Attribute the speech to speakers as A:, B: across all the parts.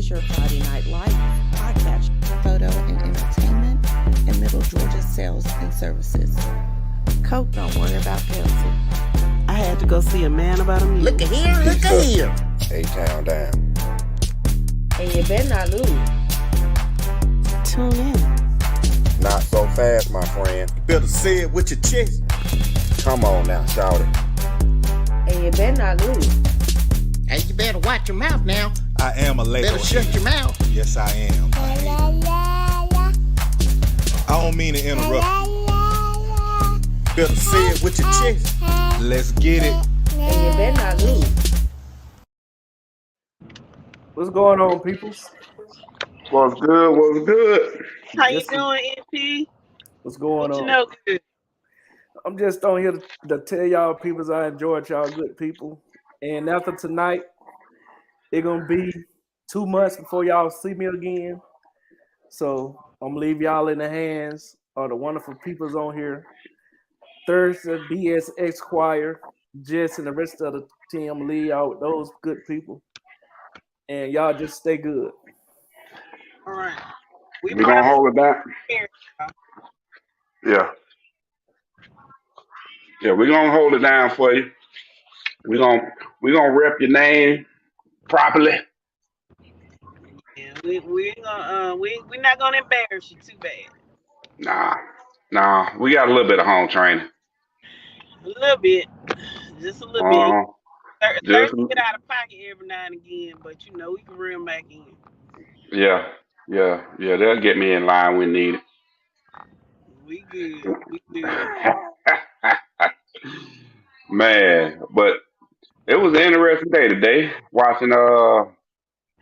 A: is your Friday Night Live podcast, photo and entertainment, and Middle Georgia sales and services. Coke, don't worry about Pepsi.
B: I had to go see a man about a
C: Look at here, look at here.
D: A-Town down.
E: And you better not lose.
B: Tune in.
D: Not so fast, my friend.
C: You better say it with your chest.
D: Come on now, shout it.
E: And you better not lose.
C: Hey, you better watch your mouth now.
F: I am a label.
C: Better shut your mouth.
F: Yes, I am. I don't mean to interrupt.
C: Better say it with your chest.
F: Let's get it.
E: And you better not lose.
G: What's going on, peoples?
H: What's good? What's good?
B: How you doing, MP?
G: What's going
B: What
G: on?
B: you know good?
G: I'm just on here to tell y'all peoples I enjoyed y'all good people. And after tonight, it's gonna be 2 months before y'all see me again. So I'm gonna leave y'all in the hands of the wonderful peoples on here. Thursday, BSX Choir, Jess and the rest of the team. I'm gonna leave y'all with those good people. And y'all just stay good.
B: All right.
H: We gonna hold it down. Yeah. Yeah, we're gonna hold it down for you. We're gonna rep your name properly.
B: Yeah, we're not gonna embarrass you too bad.
H: Nah. We got a little bit of home training.
B: A little bit, just a little
H: Uh-huh.
B: bit.
H: Just-
B: Thursday get out of pocket every now and again, but you know we can reel 'em back in.
H: Yeah. They'll get me in line when needed.
B: We good.
H: Man, but it was an interesting day today. Watching the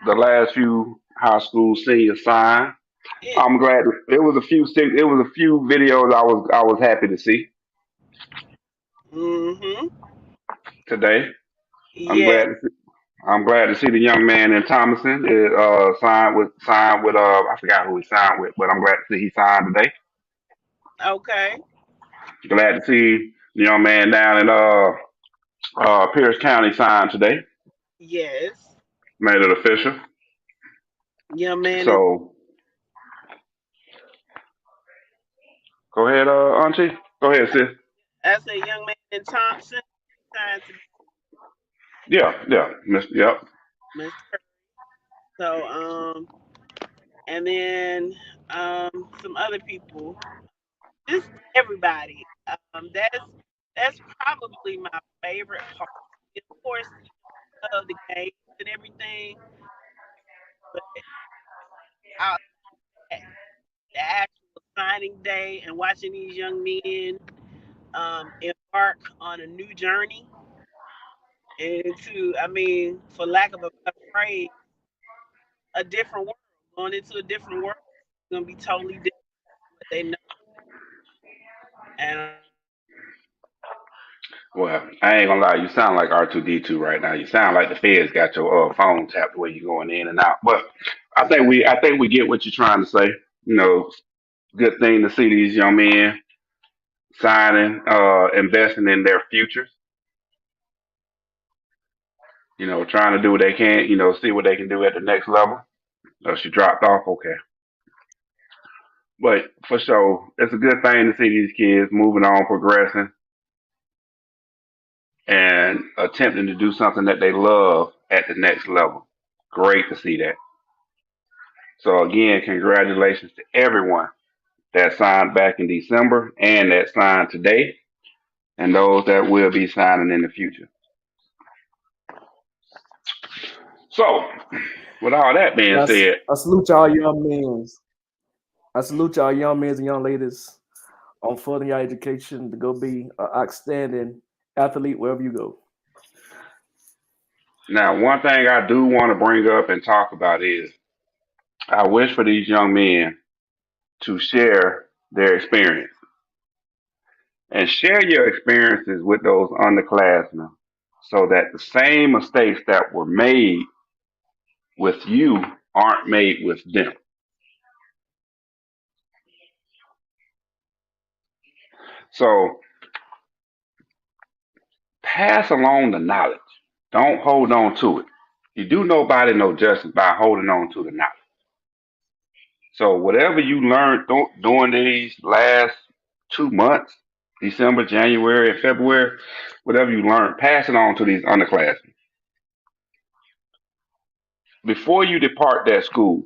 H: last few high school seniors sign.
B: Yeah.
H: I'm glad it was a few videos I was happy to see
B: Mm-hmm.
H: today.
B: Yeah.
H: I'm glad to see the young man in Thomason signed with I forgot who he signed with, but I'm glad to see he signed today.
B: Okay.
H: Glad to see the young man down in Pierce County signed today.
B: Yes.
H: Made it official.
B: Young man.
H: So go ahead, Auntie. Go ahead, sis.
B: That's a young man in Thompson. Signed to
H: Yeah. Yep.
B: Mr. So and then some other people. Just everybody. That's probably my favorite part. Of course, of the games and everything, but out the actual signing day and watching these young men embark on a new journey into, for lack of a better phrase, a different world. Going into a different world, it's gonna be totally different from what they know. And
H: Well, I ain't gonna lie, you sound like R2D2 right now. You sound like the feds got your phone tapped where you're going in and out. But I think we get what you're trying to say. You know, good thing to see these young men signing, investing in their futures. You know, trying to do what they can. You know, see what they can do at the next level. She dropped off, okay. But for sure, it's a good thing to see these kids moving on, progressing, and attempting to do something that they love at the next level. Great to see that. So again, congratulations to everyone that signed back in December and that signed today, and those that will be signing in the future. So, with all that being said,
G: I salute y'all young men. I salute y'all young men and young ladies on furthering your education to go be an outstanding athlete wherever you go.
H: now one thing I do want to bring up and talk about is I wish for these young men to share their experience and share your experiences with those underclassmen so that the same mistakes that were made with you aren't made with them. So pass along the knowledge. Don't hold on to it. You do nobody no justice by holding on to the knowledge. So whatever you learned during these last 2 months, December, January, and February, whatever you learned, pass it on to these underclassmen. Before you depart that school,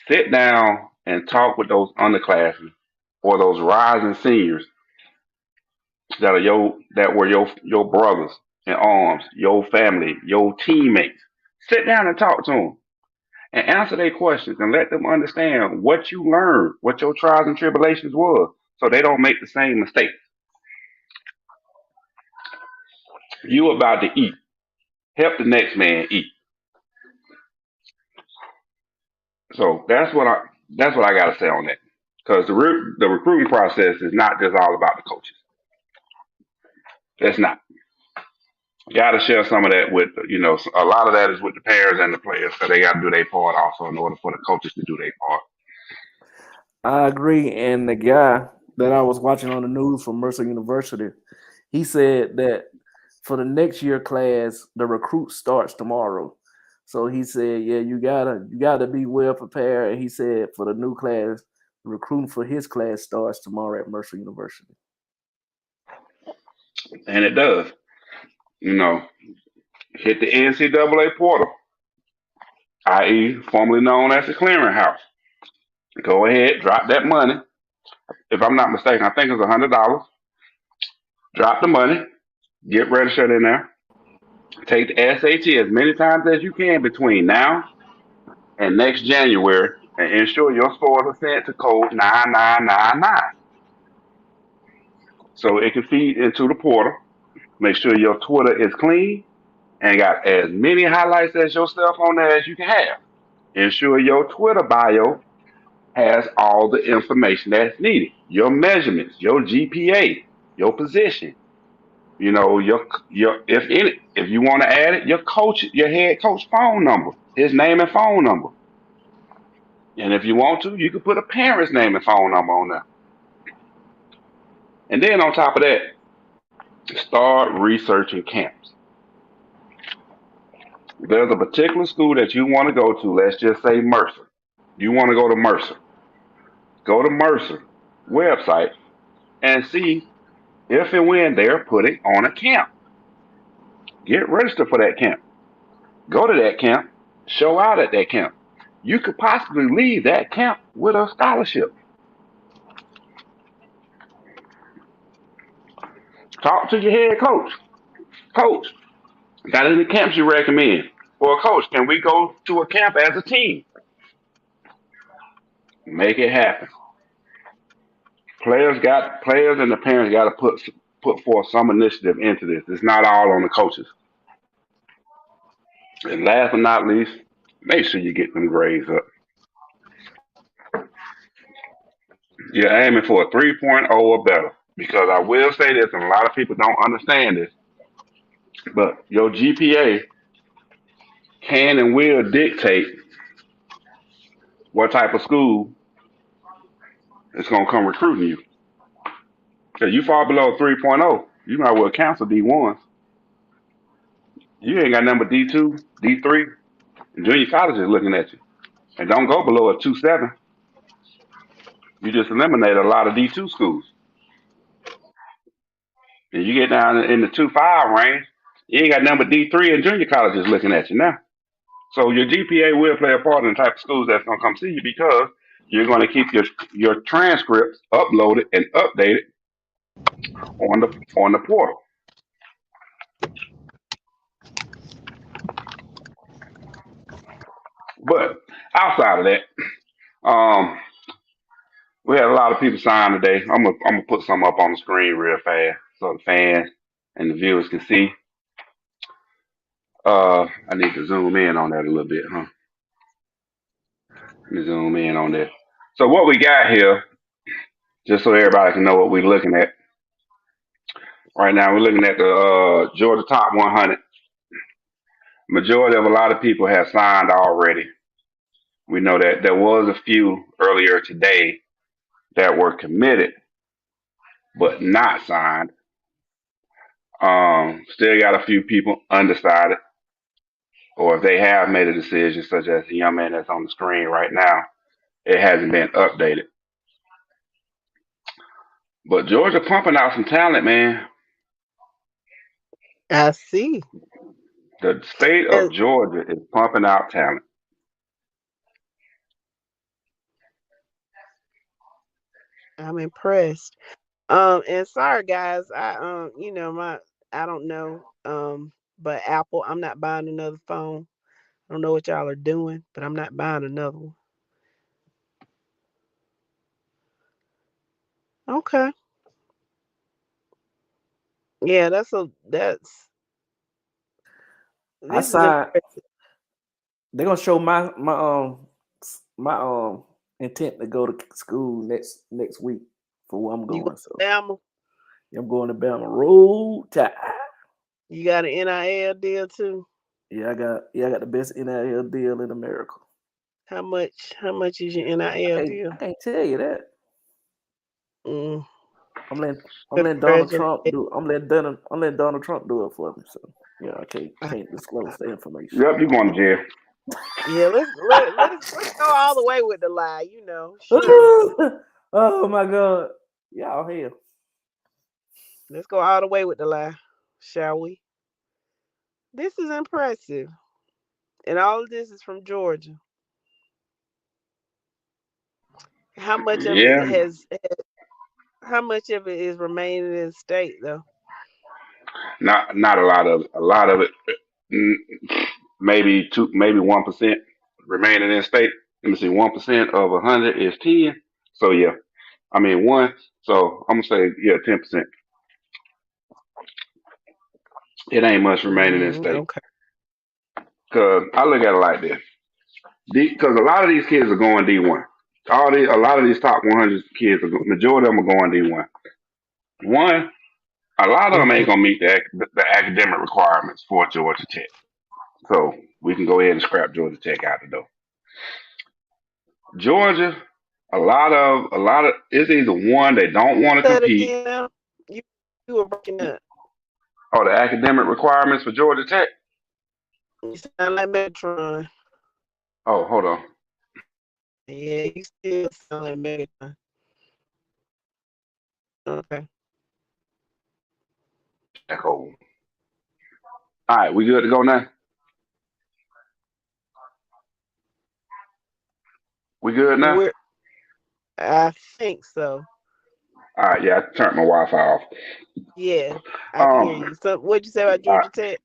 H: sit down and talk with those underclassmen or those rising seniors that were your brothers in arms, your family, your teammates. Sit down and talk to them and answer their questions and let them understand what you learned, what your trials and tribulations was, so they don't make the same mistakes. You about to eat. Help the next man eat. So that's what I got to say on that. Because the recruiting process is not just all about the coaches. It's not. You got to share some of that with a lot of that is with the parents and the players, because they got to do their part also in order for the coaches to do their part.
G: I agree. And the guy that I was watching on the news from Mercer University, he said that for the next year class, the recruit starts tomorrow. So he said, yeah, you gotta be well prepared. And he said for the new class, recruiting for his class starts tomorrow at Mercer University.
H: And it does. Hit the NCAA portal, i.e., formerly known as the clearinghouse. Go ahead, drop that money. If I'm not mistaken, I think it's $100. Drop the money, get registered in there, take the SAT as many times as you can between now and next January, and ensure your scores are sent to code 9999. So it can feed into the portal. Make sure your Twitter is clean and got as many highlights as yourself on there as you can have. Ensure your Twitter bio has all the information that's needed. Your measurements, your GPA, your position. Your if you want to add it, your head coach phone number, his name and phone number. And if you want to, you can put a parent's name and phone number on there. And then on top of that, start researching camps. If there's a particular school that you want to go to, let's just say Mercer. You want to go to Mercer. Go to Mercer website and see if and when they're putting on a camp. Get registered for that camp. Go to that camp. Show out at that camp. You could possibly leave that camp with a scholarship. Talk to your head coach. Coach, got any camps you recommend? Or coach, can we go to a camp as a team? Make it happen. Players and the parents got to put forth some initiative into this. It's not all on the coaches. And last but not least, make sure you get them grades up. You're aiming for a 3.0 or better. Because I will say this, and a lot of people don't understand this, but your GPA can and will dictate what type of school is going to come recruiting you. Because you fall below 3.0, you might well cancel D1s. You ain't got number D2, D3, and junior college is looking at you. And don't go below a 2.7. You just eliminate a lot of D2 schools. And you get down in the 2.5 range, you ain't got number D3 and junior colleges looking at you now. So your GPA will play a part in the type of schools that's going to come see you, because you're going to keep your transcripts uploaded and updated on the portal. But outside of that, we had a lot of people sign today. I'm gonna put some up on the screen real fast so the fans and the viewers can see. I need to zoom in on that a little bit, huh? Let me zoom in on that. So what we got here, just so everybody can know what we're looking at. Right now, we're looking at the Georgia Top 100. Majority of a lot of people have signed already. We know that there was a few earlier today that were committed but not signed. Still got a few people undecided. or if they have made a decision, such as the young man that's on the screen right now, it hasn't been updated. But Georgia pumping out some talent, man.
B: I see.
H: The state of
B: And
H: Georgia is pumping out talent.
B: I'm impressed. And sorry guys, I don't know. But Apple, I'm not buying another phone. I don't know what y'all are doing, but I'm not buying another one. Okay. Yeah,
G: I
B: this is
G: signed.
B: impressive.
G: They're gonna show my intent to go to school next week for where I'm
B: You go
G: going.
B: to
G: So
B: Bama,
G: I'm going to Bama. Roll Tide.
B: you got an NIL deal too.
G: I got the best NIL deal in America.
B: How much is your
G: I
B: NIL
G: can't
B: deal?
G: I can't tell you that.
B: Mm,
G: I'm letting I'm letting Donald
B: congratulations.
G: Trump do. I'm letting Donald Trump do it for me. So I can't disclose the information.
H: Yep, you going to jail.
B: Yeah, let's go all the way with the lie. Sure.
G: Oh my God, y'all here.
B: Let's go all the way with the lie, shall we? This is impressive, and all of this is from Georgia. How much of it
H: Yeah,
B: has? How much of it is remaining in state though?
H: not a lot of it. A lot of it, mm, maybe 1% remaining in state. Let me see, 1% of 100 is 10. So yeah, I mean one. So I'm gonna say yeah, 10%. It ain't much remaining in state.
B: Okay.
H: Cause I look at it like this. Because a lot of these kids are going D1. A lot of these top 100 kids, majority of them are going D1. One, a lot of them
B: Mhm.
H: ain't gonna meet the academic requirements for Georgia Tech. So we can go ahead and scrap Georgia Tech out the door. Georgia, a lot of it's either one they don't want to
B: Say it
H: compete,
B: again now. You you were breaking up.
H: or the academic requirements for Georgia Tech.
B: You sound like Metron.
H: Oh, hold on.
B: Yeah, you still sound like Metron. Okay.
H: Echo. All right, we good to go now? We good now?
B: We're I think so.
H: All right, yeah, I turned my Wi-Fi off.
B: Yeah, I can hear
H: Um,
B: you. So what'd you say about
H: all
B: Georgia
H: right,
B: Tech?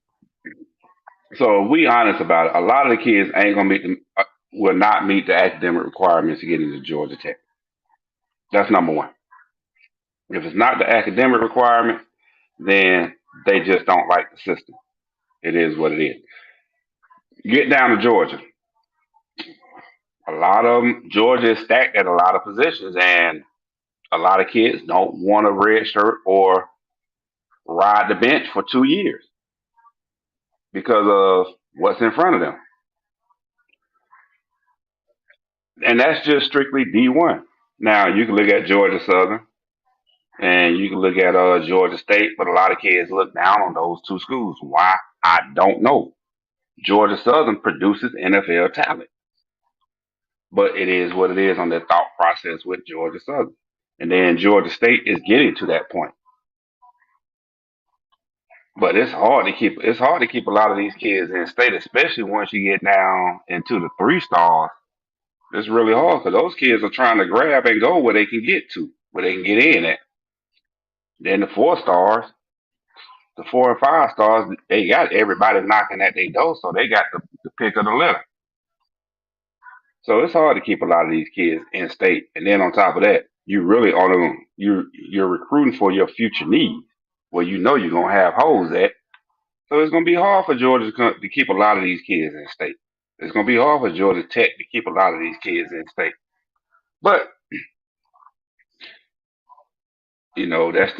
H: so if we honest about it, a lot of the kids ain't gonna will not meet the academic requirements to get into Georgia Tech. That's number one. If it's not the academic requirement, then they just don't like the system. It is what it is. Get down to Georgia. A lot of them, Georgia is stacked at a lot of positions, and a lot of kids don't want a red shirt or ride the bench for 2 years because of what's in front of them. And that's just strictly D1. Now, you can look at Georgia Southern and you can look at Georgia State, but a lot of kids look down on those two schools. Why? I don't know. Georgia Southern produces NFL talent, but it is what it is on their thought process with Georgia Southern. And then Georgia State is getting to that point. But it's hard to keep a lot of these kids in state, especially once you get down into the 3 stars. It's really hard because those kids are trying to grab and go where they can get to, where they can get in at. Then the 4 stars, the 4 and 5 stars, they got everybody knocking at their door, so they got the pick of the litter. So it's hard to keep a lot of these kids in state. And then on top of that, you really on them, you're recruiting for your future needs, where you know you're gonna have holes at. So it's gonna be hard for Georgia to keep a lot of these kids in state. It's gonna be hard for Georgia Tech to keep a lot of these kids in state. But that's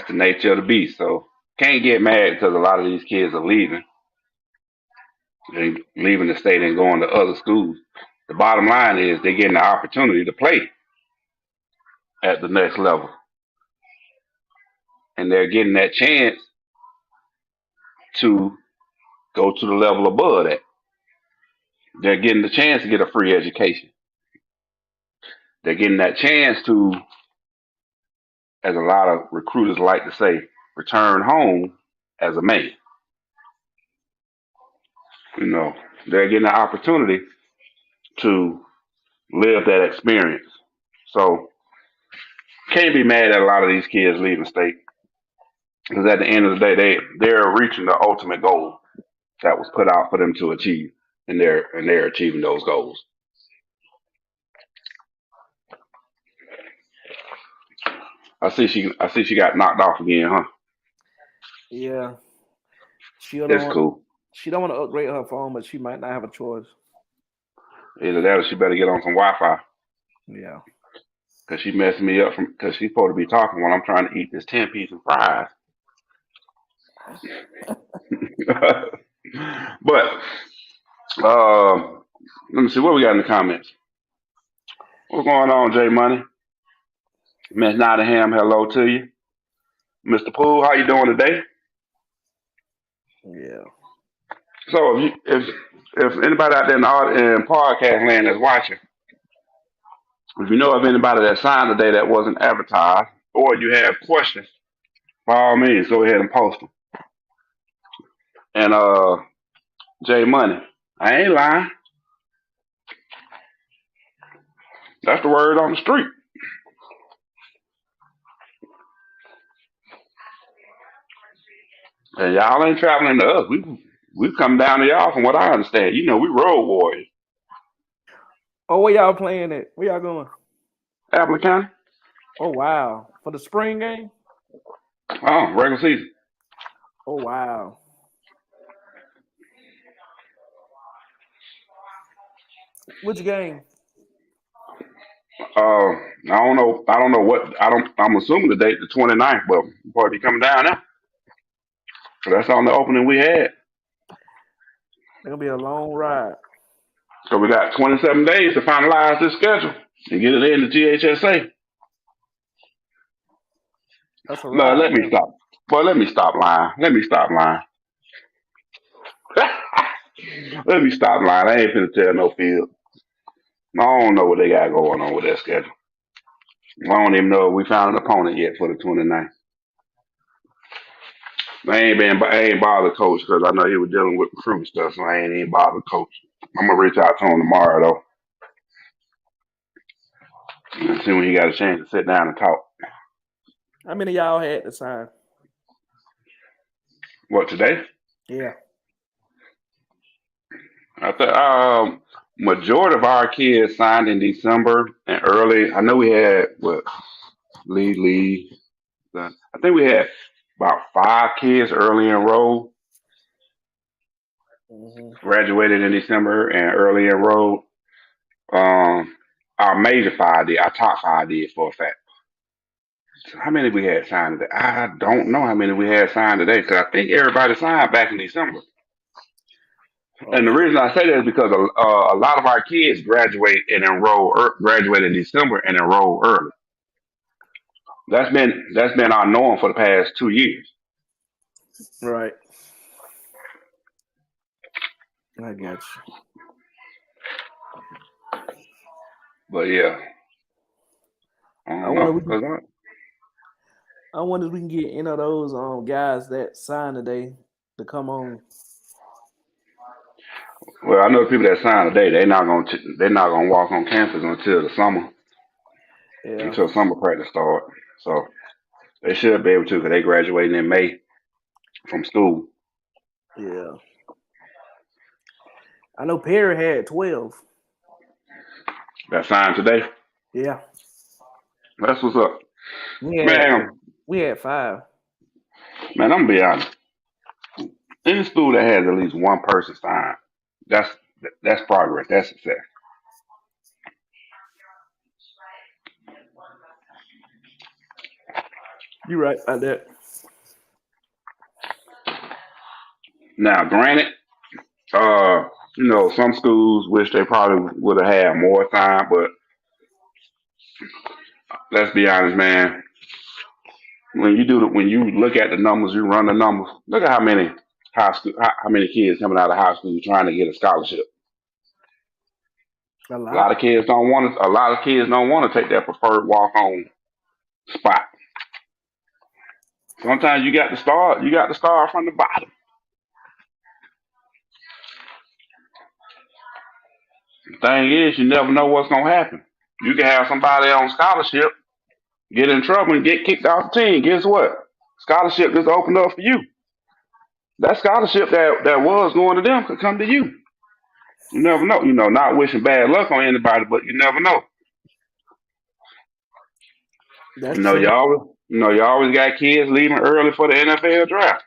H: the nature of the beast. So can't get mad because a lot of these kids are leaving. They leaving the state and going to other schools. The bottom line is they're getting the opportunity to play at the next level, and they're getting that chance to go to the level above that. They're getting the chance to get a free education. They're getting that chance to, as a lot of recruiters like to say, return home as a man. You know, they're getting the opportunity to live that experience. So can't be mad at a lot of these kids leaving state because at the end of the day, they're reaching the ultimate goal that was put out for them to achieve, and they're achieving those goals. I see she got knocked off again, huh?
G: Yeah, she don't
H: That's
G: want
H: cool.
G: she don't want to upgrade her phone, but she might not have a choice.
H: Either that or she better get on some Wi-Fi
G: Yeah.
H: because she messed me up because she's supposed to be talking while I'm trying to eat this 10-piece of fries. But uh, let me see what we got in the comments. What's going on, J Money? Miss Nottingham, hello to you. Mr. Poole, how you doing today?
G: Yeah.
H: So if anybody out there in podcast land that's watching, if you know of anybody that signed today that wasn't advertised, or you have questions, by all means, go ahead and post them. And J Money, I ain't lying. That's the word on the street. And y'all ain't traveling to us. We've come down to y'all from what I understand. You know, we road warriors.
G: Oh, where y'all playing at? Where y'all going?
H: Apple County.
G: Oh wow. For the spring game?
H: Oh, regular season.
G: Oh wow. Which game?
H: I don't know. I'm assuming the date, the 29th, but we'll probably be coming down now. So that's on the opening we had.
G: It's gonna be a long ride.
H: So we got 27 days to finalize this schedule and get it in the GHSA.
G: That's a
H: No,
G: ride.
H: let me stop. Boy, let me stop lying. Let me stop lying. Let me stop lying. I ain't finna tell no field. I don't know what they got going on with that schedule. I don't even know if we found an opponent yet for the 29th. I ain't bothered coach because I know he was dealing with recruiting stuff, so I ain't even bothered coach. I'm gonna reach out to him tomorrow though, and see when he got a chance to sit down and talk.
G: How many of y'all had to sign?
H: What today?
G: Yeah.
H: I think majority of our kids signed in December and early. I know we had Lee. I think we had about 5 kids early enrolled, graduated in December and early enrolled. Our major 5 did, our top 5 did for a fact. So how many we had signed today? I don't know how many we had signed today because I think everybody signed back in December. And the reason I say that is because a lot of our kids graduate in December and enroll early. That's been our norm for the past 2 years.
G: Right. I got you.
H: But yeah, I
G: I
H: don't
G: wonder
H: know.
G: if we can get any of those guys that signed today to come on.
H: Well, I know the people that signed today. They're not gonna walk on campus until the summer,
G: Yeah.
H: until summer practice start. So they should be able to because they graduating in May from school.
G: Yeah. I know Perry had 12.
H: That signed today.
G: Yeah.
H: That's what's up,
G: We had 5.
H: man. I'm gonna be honest. Any school that has at least one person signed, that's progress. That's success.
G: You're right about that.
H: Now, granted, some schools wish they probably would have had more time, but let's be honest, man. When you look at the numbers, you run the numbers. Look at how many kids coming out of high school trying to get a scholarship.
G: A
H: A
G: lot.
H: lot of kids don't want to. A lot of kids don't want to take that preferred walk on spot. Sometimes you got to start. You got to start from the bottom. The thing is, you never know what's gonna happen. You can have somebody on scholarship get in trouble and get kicked off the team. Guess what? Scholarship just opened up for you. That scholarship that was going to them could come to you. You never know. Not wishing bad luck on anybody, but you never know.
G: That's true.
H: You always got kids leaving early for the NFL draft.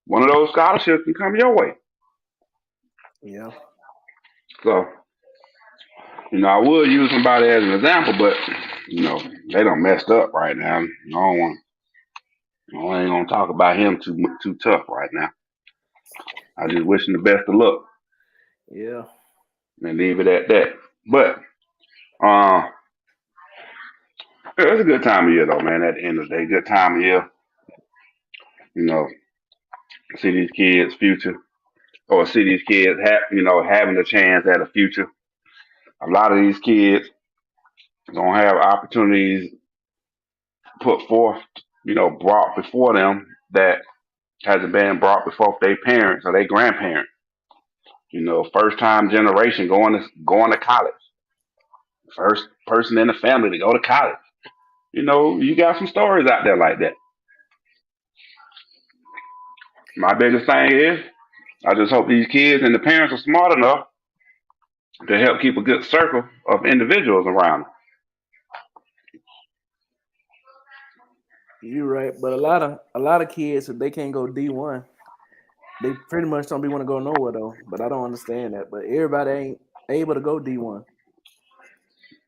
H: One of those scholarships can come your way.
G: Yeah.
H: So, I would use somebody as an example, but they done messed up right now. I ain't gonna talk about him too tough right now. I just wish him the best of luck
G: Yeah.
H: and leave it at that. But uh, it's a good time of year though, man. At the end of the day, good time of year. You know, see these kids' future, or see these kids having a chance at a future. A lot of these kids gonna have opportunities put forth, brought before them that hasn't been brought before their parents or their grandparents. First time generation going to college. First person in the family to go to college. You got some stories out there like that. My biggest thing is, I just hope these kids and the parents are smart enough to help keep a good circle of individuals around them.
G: You're right. But a lot of kids, if they can't go D1, they pretty much don't be want to go nowhere though. But I don't understand that. But everybody ain't able to go D1.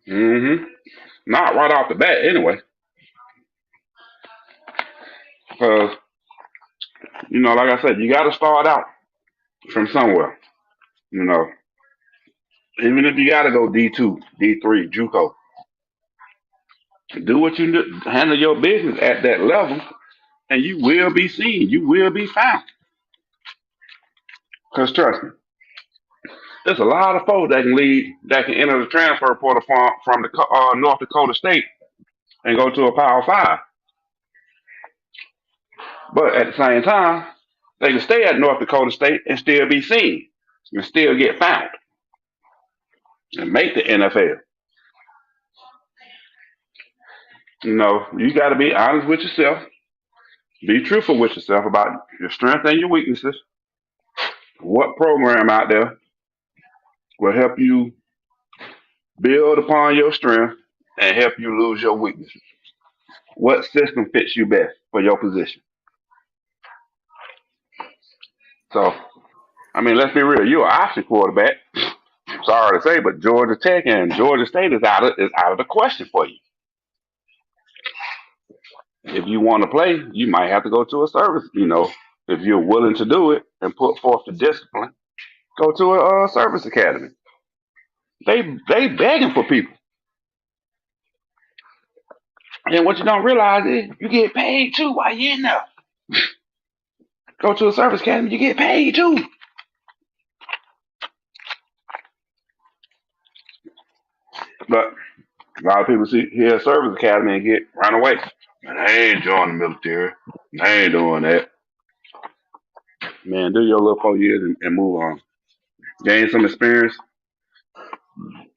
H: hmm Not right off the bat, anyway. Because, like I said, you got to start out from somewhere. You know, Even if you got to go D2, D3, JUCO, do what you do, handle your business at that level, and you will be seen. You will be found. Because trust me, there's a lot of folks that can enter the transfer portal from the North Dakota State and go to a Power Five. But at the same time, they can stay at North Dakota State and still be seen and still get found and make the NFL. You got to be honest with yourself, be truthful with yourself about your strengths and your weaknesses. What program out there will help you build upon your strength and help you lose your weaknesses? What system fits you best for your position? So, let's be real. You're an option quarterback. Sorry to say, but Georgia Tech and Georgia State is out of the question for you. If you want to play, you might have to go to a service. If you're willing to do it and put forth the discipline, go to a service academy. They begging for people, and what you don't realize is you get paid too while you're in there. Go to a service academy, you get paid too. But a lot of people hear a service academy and get run away. And I ain't joining the military. I ain't doing that. Man, do your little 4 years and move on. Gain some experience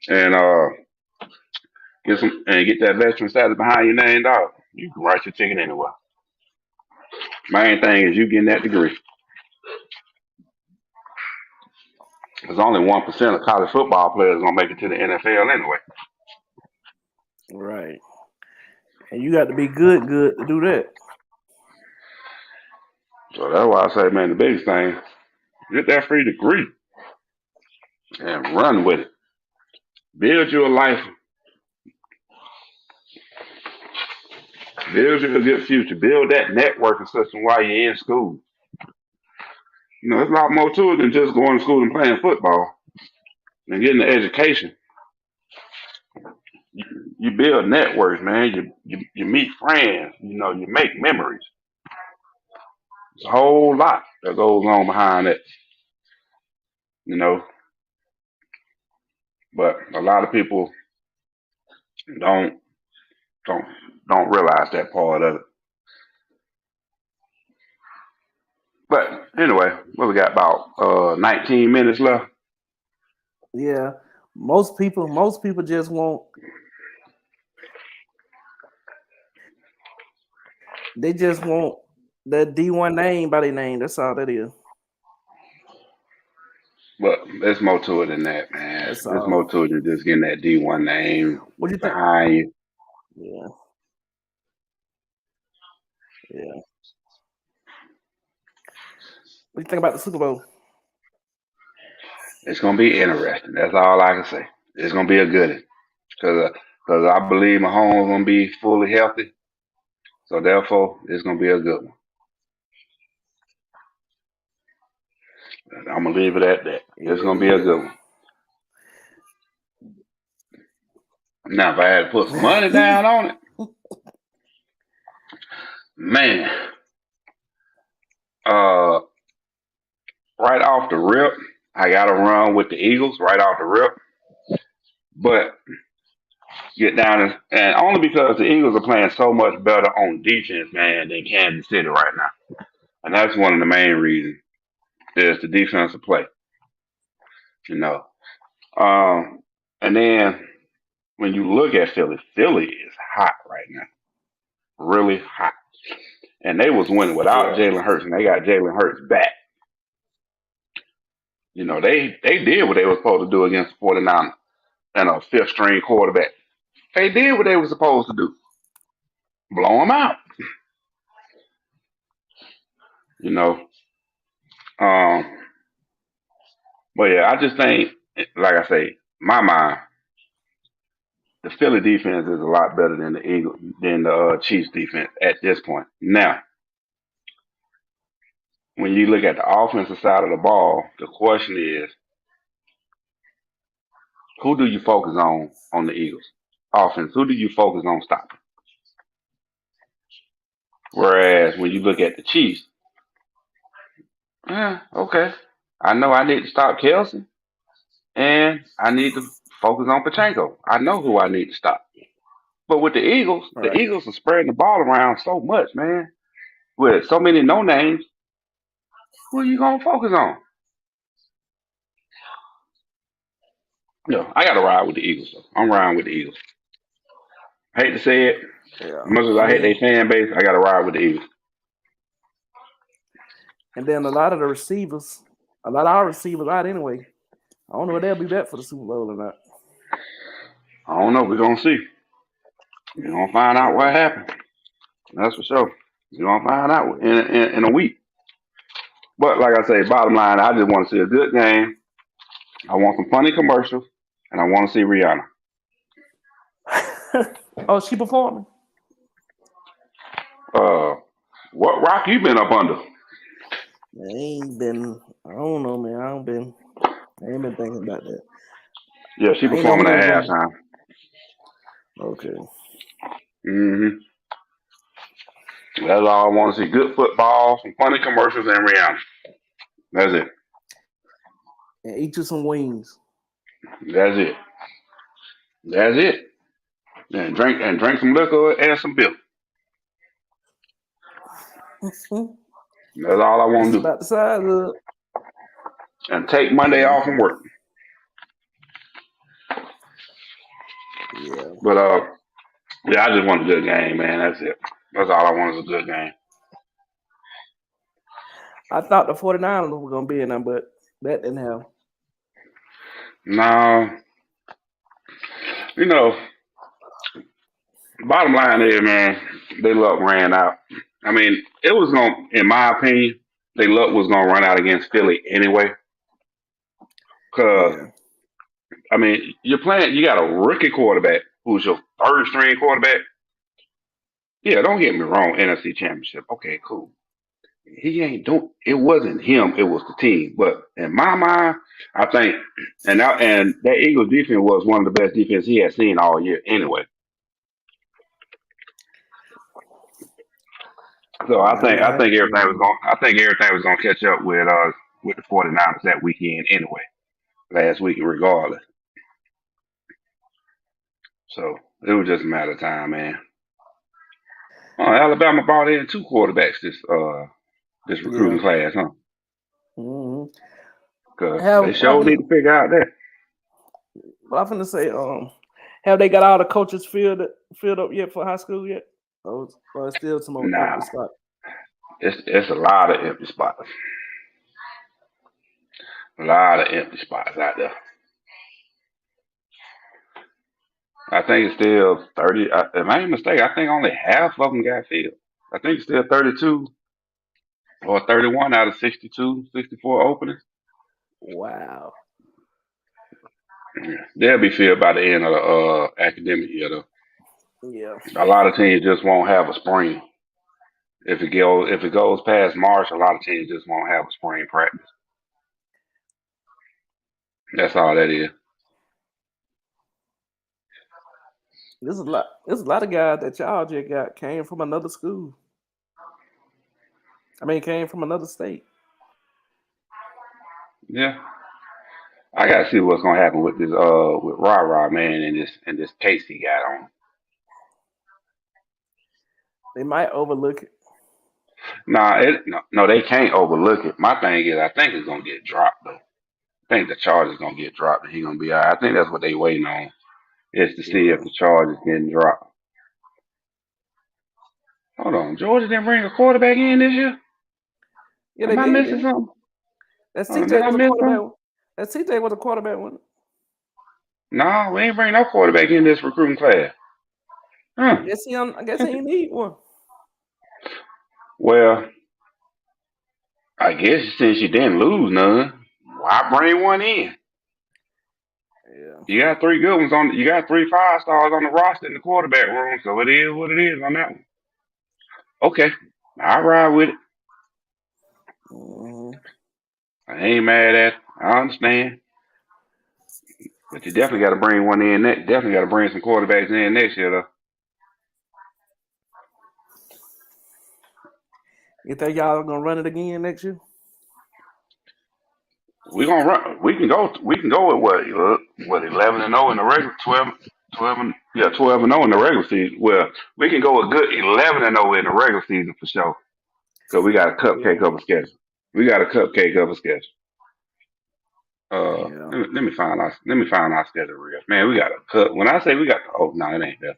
H: and get that veteran status behind your name, dog. You can write your ticket anywhere. Main thing is you getting that degree. There's only 1% of college football players gonna make it to the NFL anyway.
G: Right. And you got to be good to do that.
H: So that's why I say, man, the biggest thing, get that free degree and run with it. Build your life. Build you a good future. Build that networking system while you're in school. There's a lot more to it than just going to school and playing football and getting an education. You build networks, man. You meet friends. You make memories. There's a whole lot that goes on behind it. But a lot of people don't don't don't realize that part of it. But anyway, what we got about 19 minutes left.
G: Yeah. Most people just want they just want the D1 name by their name. That's all that is.
H: But there's more to it than that, man.
G: That's
H: There's more
G: all.
H: to it than just getting that D1 name
G: What do you think?
H: behind you.
G: Yeah, yeah. What do you think about the Super Bowl?
H: It's gonna be interesting. That's all I can say. It's gonna be a good one because I believe Mahomes gonna be fully healthy. So therefore, it's gonna be a good one. And I'm gonna leave it at that. It's gonna be a good one. Now, if I had to put some money down on it, man, uh, right off the rip, I gotta run with the Eagles right off the rip. But get down and only because the Eagles are playing so much better on defense, man, than Kansas City right now, and that's one of the main reasons is the defensive play. You know, um, and then when you look at Philly, Philly is hot right now, really hot, and they was winning without
G: Yeah,
H: Jalen Hurts, and they got Jalen Hurts back. You know, they did what they were supposed to do against the 49ers and a fifth string quarterback. They did what they were supposed to do, blow them out. You know, um, but yeah, I just think, like I say, my mind, the Philly defense is a lot better than the Chiefs defense at this point. Now, when you look at the offensive side of the ball, the question is, who do you focus on the Eagles offense? Who do you focus on stopping? Whereas when you look at the Chiefs, okay, I know I need to stop Kelsey, and I need to focus on Pachenko. I know who I need to stop. But with the
G: right.
H: Eagles are spreading the ball around so much, man. With so many no names, who are you gonna focus on? No, I gotta ride with the Eagles though. I'm riding with the Eagles. I hate to say it,
G: Yeah.
H: as much as
G: I
H: I hate their
G: mean,
H: fan base, I gotta ride with the Eagles.
G: and then a lot of our receivers out anyway. I don't know if they'll be back for the Super Bowl or not.
H: I don't know. We're gonna see. We're gonna find out
G: Yeah.
H: what happened. That's for sure. We're gonna find out in a week. But like I say, bottom line, I just want to see a good game. I want some funny commercials, and I want to see Rihanna.
G: Oh, she performing?
H: What rock you been up under?
G: I ain't been. I don't know, man. I ain't been thinking about that.
H: Yeah, she
G: I ain't on
H: performing
G: here
H: at
G: been.
H: halftime.
G: Okay.
H: hmm That's all I want to see. Good football, some funny commercials, and Rihanna. That's it.
G: And eat you some wings.
H: That's it. That's it. And drink some liquor and some beer.
G: That's
H: That's all I want to do.
G: about the size of.
H: And take Monday off from work.
G: Yeah.
H: But yeah, I just want a good game, man. That's it. That's all I want is a good game.
G: I thought the 49ers were gonna be in there, but that didn't happen.
H: No, you know, bottom line is, man, they luck ran out. I mean, it was going, in my opinion, they luck was gonna run out against Philly anyway. Cause
G: Yeah.
H: I mean, you got a rookie quarterback who's your third string quarterback. Yeah, don't get me wrong, NFC Championship. Okay, cool. He ain't doing. It wasn't him. It was the team. But in my mind, I think, and that Eagles defense was one of the best defense he had seen all year anyway. So
G: Yeah, I
H: I
G: have
H: think
G: to
H: everything was
G: agree.
H: going. I think everything was going to catch up with the 49ers that weekend anyway. Last week, regardless. So it was just a matter of time, man. Alabama brought in 2 quarterbacks this recruiting
G: Yeah.
H: class, huh?
G: hmm
H: Cause they
G: Have
H: sure need to figure out that.
G: what I'm finna say? Have they got all the coaches filled up yet for high school yet? Or it's still some more
H: Nah,
G: empty spot?
H: it's a lot of empty spots. A lot of empty spots out there. I think it's still 30. If I ain't mistaken, I think only half of them got filled. I think it's still 32 or 31 out of 62, 64 openings.
G: Wow.
H: Yeah. They'll be filled by the end of the academic year, though.
G: Yeah.
H: A lot of teams just won't have a spring. If it goes past March, a lot of teams just won't have a spring practice. That's all that is.
G: There's a lot of guys that y'all just got came from another school. I mean, came from another state.
H: Yeah. I gotta see what's gonna happen with this with Rah man and this case he got on.
G: They might overlook it.
H: No, they can't overlook it. My thing is, I think it's gonna get dropped though. I think the charge is gonna get dropped and he's gonna be all right. I think that's what they waiting on is to see
G: Yeah.
H: if the charge is getting dropped. Hold on, Georgia didn't bring a quarterback in this year.
G: Yeah,
H: Am
G: they
H: I
G: did.
H: missing something?
G: That
H: Did
G: CJ
H: I
G: was a
H: miss
G: quarterback.
H: something?
G: That CJ was a quarterback one.
H: No, we ain't bring no quarterback in this recruiting class.
G: I
H: Huh.
G: guess he ain't need one.
H: Well, I guess since you didn't lose none, why bring one in?
G: Yeah.
H: You got 3 good ones you got 3 5 stars on the roster in the quarterback room, so it is what it is on that one. Okay, I ride with it.
G: Mhm.
H: I ain't mad at it. I understand. But you definitely got to bring one in. Definitely got to bring some quarterbacks in next year, though.
G: You think y'all gonna run it again next year?
H: We gonna run. We can go. We can go with what 11-0 in the regular 12-0 in the regular season. Well, we can go a good 11-0 in the regular season for sure. Cause we got a
G: Yeah.
H: cupcake of a schedule. We got a cupcake of a schedule.
G: Yeah.
H: Let me find our schedule real. Man, we got a cup. When I say we got, oh no, it ain't that.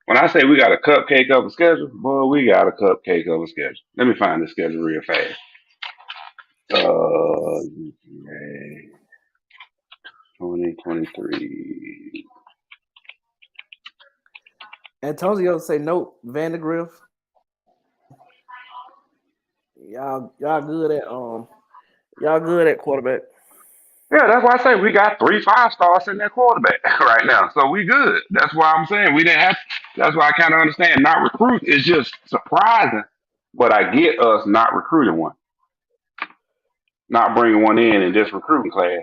H: When I say we got a cupcake of a schedule, boy, we got a cupcake of a schedule. Let me find the schedule real fast. Uh, 2023.
G: Antonio say nope. Vandegrift. Y'all good at quarterback.
H: Yeah, that's why I say we got 3 5 stars in that quarterback right now. So we good. That's why I'm saying we didn't have. That's why I kind of understand not recruit is just surprising, but I get us not recruiting one, not bringing one in this recruiting class.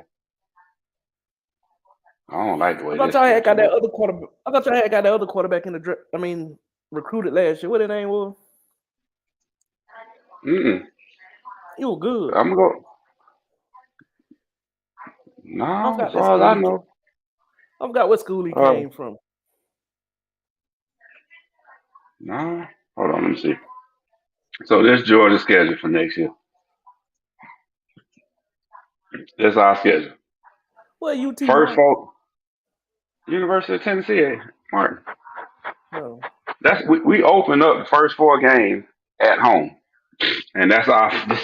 H: I don't like the
G: I
H: way
G: thought
H: this
G: y'all had
H: schedule
G: got that
H: looks.
G: other quarterback. I thought y'all had got the other quarterback in the draft. I mean, recruited last year. What his name was?
H: Mm-mm.
G: He was good.
H: I'm gonna go.
G: I
H: No, as
G: forgot that
H: far as
G: school.
H: I know.
G: I forgot what school he
H: Uh,
G: came from.
H: no. Hold on, let me see. So this Georgia schedule for next year. This our schedule.
G: Well, UT
H: First
G: Martin.
H: folk, University of Tennessee, Martin.
G: No.
H: We open up the first 4 games at home, and that's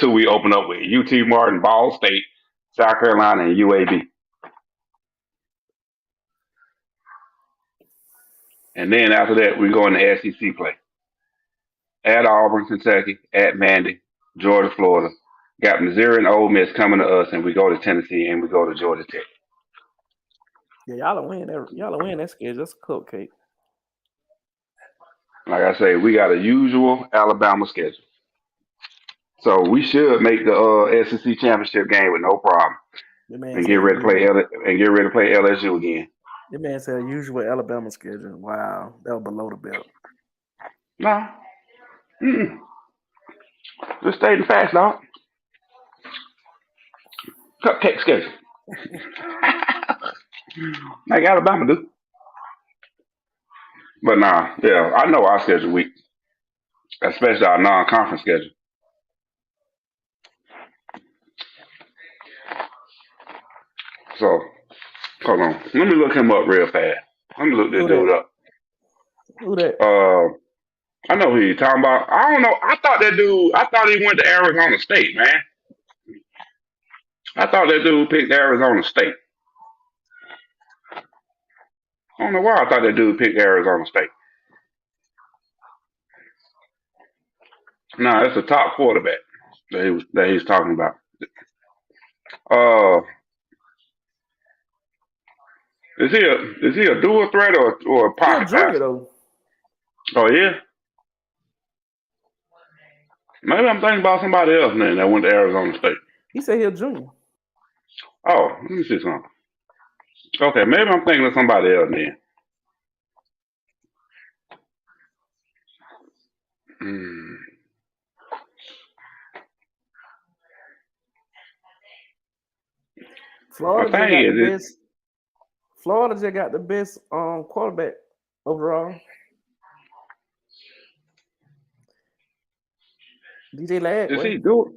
H: who we open up with: UT Martin, Ball State, South Carolina, and UAB. And then after that, we go into SEC play at Auburn, Kentucky, at Vandy, Georgia, Florida. Got Missouri and Ole Miss coming to us, and we go to Tennessee and we go to Georgia Tech.
G: Yeah, y'all will win that. Y'all will win that schedule. That's a cupcake.
H: Like I say, we got a usual Alabama schedule, so we should make the SEC championship game with no problem,
G: The man
H: and get
G: said
H: ready to play
G: usual.
H: LSU again.
G: The man said usual Alabama schedule. Wow, that was below the belt.
H: No, mm-mm. Just stating facts, dog. Cupcake schedule, like Alabama do. But nah, yeah, I know our schedule weak, especially our non-conference schedule. So hold on, let me look him up real fast. Let me look this
G: Who
H: dude
G: that?
H: up.
G: Who that?
H: I know who you talking about. I don't know. I thought that dude. I thought he went to Arizona State, man. I thought that dude picked Arizona State. I don't know why I thought that dude picked Arizona State. Nah, that's the top quarterback that he's talking about. Uh, is he a dual threat or a
G: He a
H: pocket
G: junior
H: passer?
G: though.
H: Oh yeah. Maybe I'm thinking about somebody else then that went to Arizona State.
G: He said he a junior.
H: Oh, let me see something. Okay, maybe I'm thinking of somebody else then. Hmm. My
G: Florida just
H: thing
G: got the
H: is,
G: best. Florida just got the best quarterback overall. DJ
H: is he
G: Lagway.
H: do?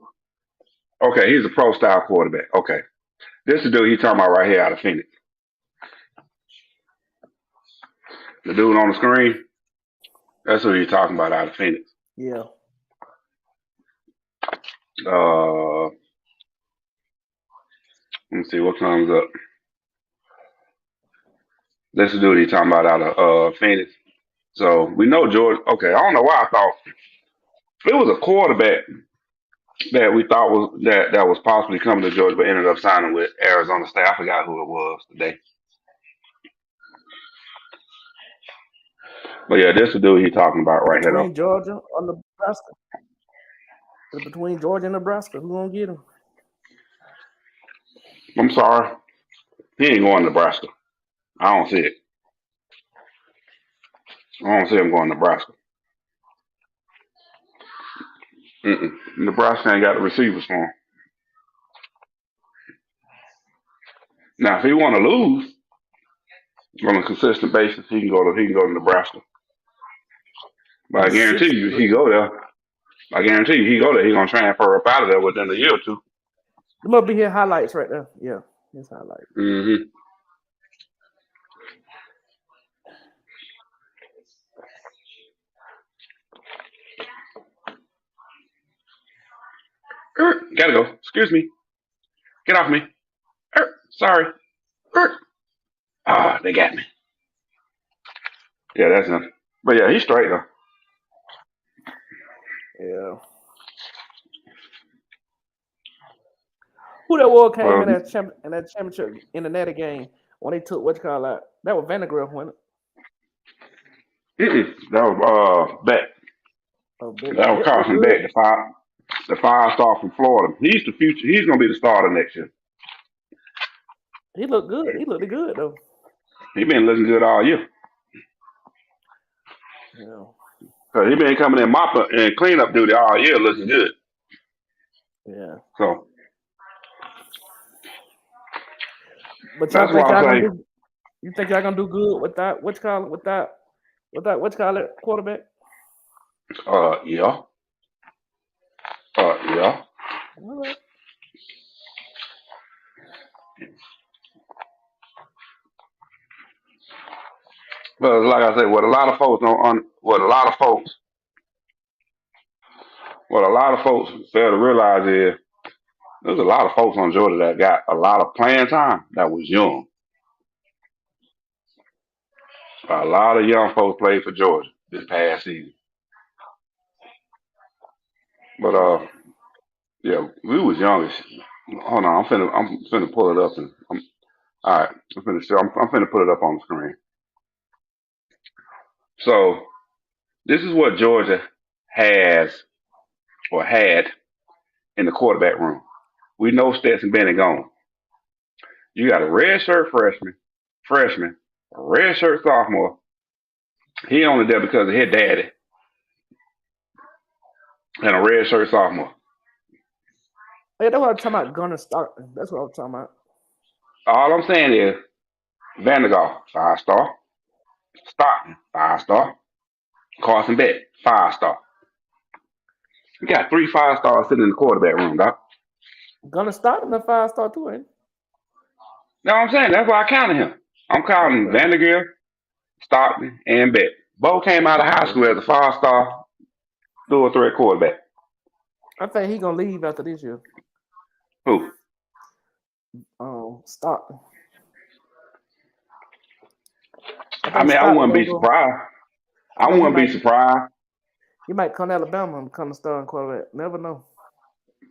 H: Okay, he's a pro style quarterback. Okay, this is the dude he talking about right here out of Phoenix. The dude on the screen. That's who he's talking about out of Phoenix.
G: Yeah.
H: Let me see what comes up. This is the dude he's talking about out of Phoenix. So we know George. Okay, I don't know why I thought it was a quarterback that we thought was possibly coming to Georgia, but ended up signing with Arizona State. I forgot who it was today. But yeah, this is the dude he's talking about right here
G: Between
H: though.
G: Georgia or Nebraska. It's between Georgia and Nebraska. Who gonna get him?
H: I'm sorry, he ain't going to Nebraska. I don't see it. I don't see him going to Nebraska. Nebraska ain't got the receivers for him. Now, if he want to lose on a consistent basis, he can go to Nebraska. But I
G: He's
H: guarantee you, he
G: 6'3".
H: go there. I guarantee you, he go there. He gonna transfer up out of there within a year or two.
G: There must be his highlights right there. Yeah, his highlights.
H: Mm-hmm. Gotta go. Excuse me. Get off me. Sorry. They got me. Yeah, that's him. But yeah, he's straight though.
G: Yeah. Who that was came
H: Well,
G: in that championship in the netty game when they took what you call that? That was Vandergriff, wasn't it?
H: that was Beck.
G: Oh, Beck.
H: That was
G: Beck look
H: Carson
G: good.
H: Beck, the five star from Florida. He's the future. He's gonna be the starter next year.
G: He looked good. He looked good though.
H: He been looking good all year.
G: Yeah.
H: Cause he been coming in mop up and cleanup duty all year, looking good.
G: Yeah.
H: So
G: But y'all
H: that's
G: think
H: why
G: y'all
H: I
G: gonna
H: say,
G: do? You think y'all gonna do good with that? What you call it? With that? What you call it? Quarterback?
H: yeah, yeah.
G: All right.
H: But like I said, what a lot of folks fail to realize is there's a lot of folks on Georgia that got a lot of playing time that was young. A lot of young folks played for Georgia this past season. But yeah, we was young. Hold on, I'm finna pull it up and all right. I'm finna put it up on the screen. So this is what Georgia has or had in the quarterback room. We know Stetson Bennett gone. You got a red shirt freshman, a red shirt sophomore. He only there because of his daddy, and a red shirt sophomore.
G: Hey, that's what I'm talking about. Gunner Stockton. That's what I'm talking about.
H: All I'm saying is Vandergaard, 5 star. Stockton, 5-star. Carson Beck, 5-star. We got 3 5-stars sitting in the quarterback room, doc.
G: Gonna start in the 5-star too, ain't
H: Know what I'm saying? That's why I counted him. I'm
G: he?
H: counting
G: Okay.
H: Vandergill, Stockton, and Beck. Both came out of high school as a 5-star dual threat quarterback.
G: I think he gonna leave after this year.
H: Who?
G: Stockton. I
H: I
G: think
H: mean, I
G: Stockton
H: wouldn't
G: gonna
H: be
G: go.
H: surprised.
G: I
H: I
G: think
H: wouldn't be surprised.
G: he might come to Alabama and become a starting quarterback. Never know.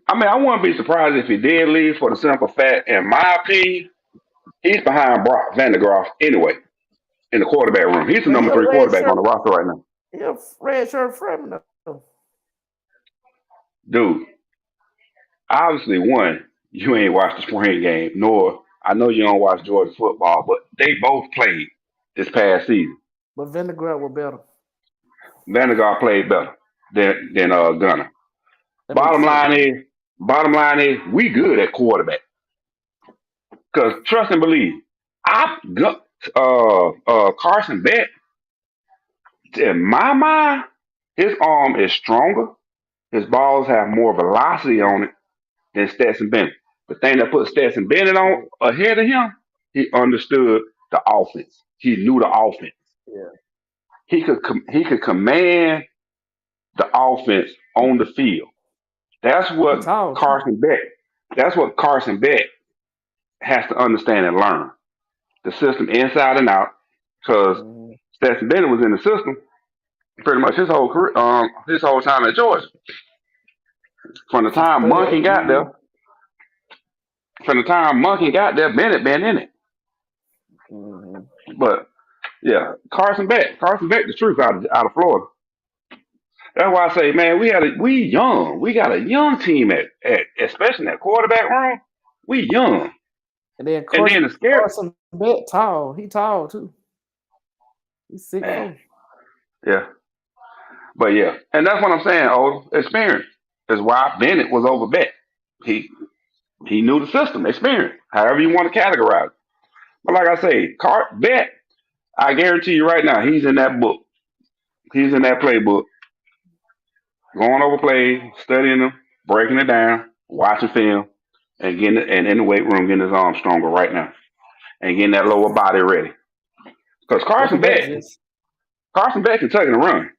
H: I mean, I wouldn't be surprised if he did leave for the simple fact, in my opinion, he's behind Brock Vandergraaf anyway in the quarterback room. He's the
G: But he
H: number
G: a
H: 3
G: red
H: quarterback on
G: shirt.
H: the roster right now.
G: He a red shirt freshman though.
H: Dude, obviously, one, you ain't watched the spring game, nor I know you don't watch Georgia football, but they both played this past season.
G: But Vindegratt was better.
H: Vandergraaf played better than Gunner.
G: That makes
H: Bottom
G: sense.
H: bottom line is, we good at quarterback. Because trust and believe, I got Carson Beck. In my mind, his arm is stronger. His balls have more velocity
G: Yeah.
H: on it than Stetson Bennett. The thing that put Stetson Bennett on ahead of him, he understood the offense. He knew the offense.
G: Yeah.
H: He could command the offense on the field. That's
G: He
H: what
G: tall too.
H: Carson Beck. That's what Carson Beck has to understand and learn the system inside and out. Because
G: Mm-hmm.
H: Stetson Bennett was in the system pretty much his whole career, his whole time at Georgia. From the
G: For
H: time Monken
G: 38
H: got
G: years.
H: there, Bennett been in it.
G: Mm-hmm.
H: But yeah, Carson Beck, the truth out of Florida. That's why I say, man, we young. We got a young team at especially in that quarterback room. We young.
G: And then
H: And then the scary
G: Carson Beck tall. He tall too. He's 6'4".
H: man, yeah. But yeah, and that's what I'm saying. Oh, experience is why Bennett was over Beck. He he knew the system, experience, however you want to categorize it. But like I say, Beck, I guarantee you right now, he's in that book. He's in that playbook, going over plays, studying them, breaking it down, watching film, and and in the weight room getting his arms stronger right now, and getting that lower body ready. Because
G: Welcome back, Jess.
H: Carson Beck can take it and run.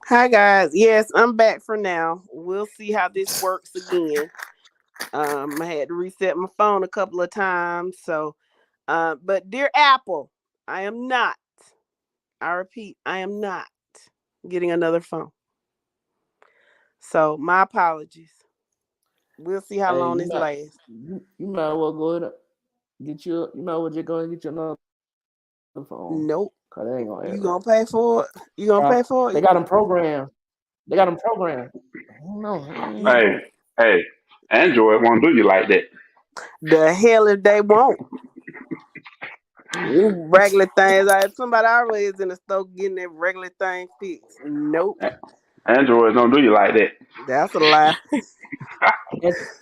B: Hi guys. Yes, I'm back for now. We'll see how this works again. I had to reset my phone a couple of times. So, but dear Apple, I repeat, I am not getting another phone. So my apologies. We'll see how long this lasts.
G: You might well go ahead and you might well just go ahead and get you another phone.
B: Nope.
G: Cause they ain't gonna
B: You gonna pay for it? You gonna pay for it?
G: They got them programmed. I don't know.
H: Hey, Android won't do you like that.
B: The hell if they won't. Regular things. Somebody always in the store getting that regular thing fixed. Nope.
H: Androids don't do you like that.
B: That's a lie.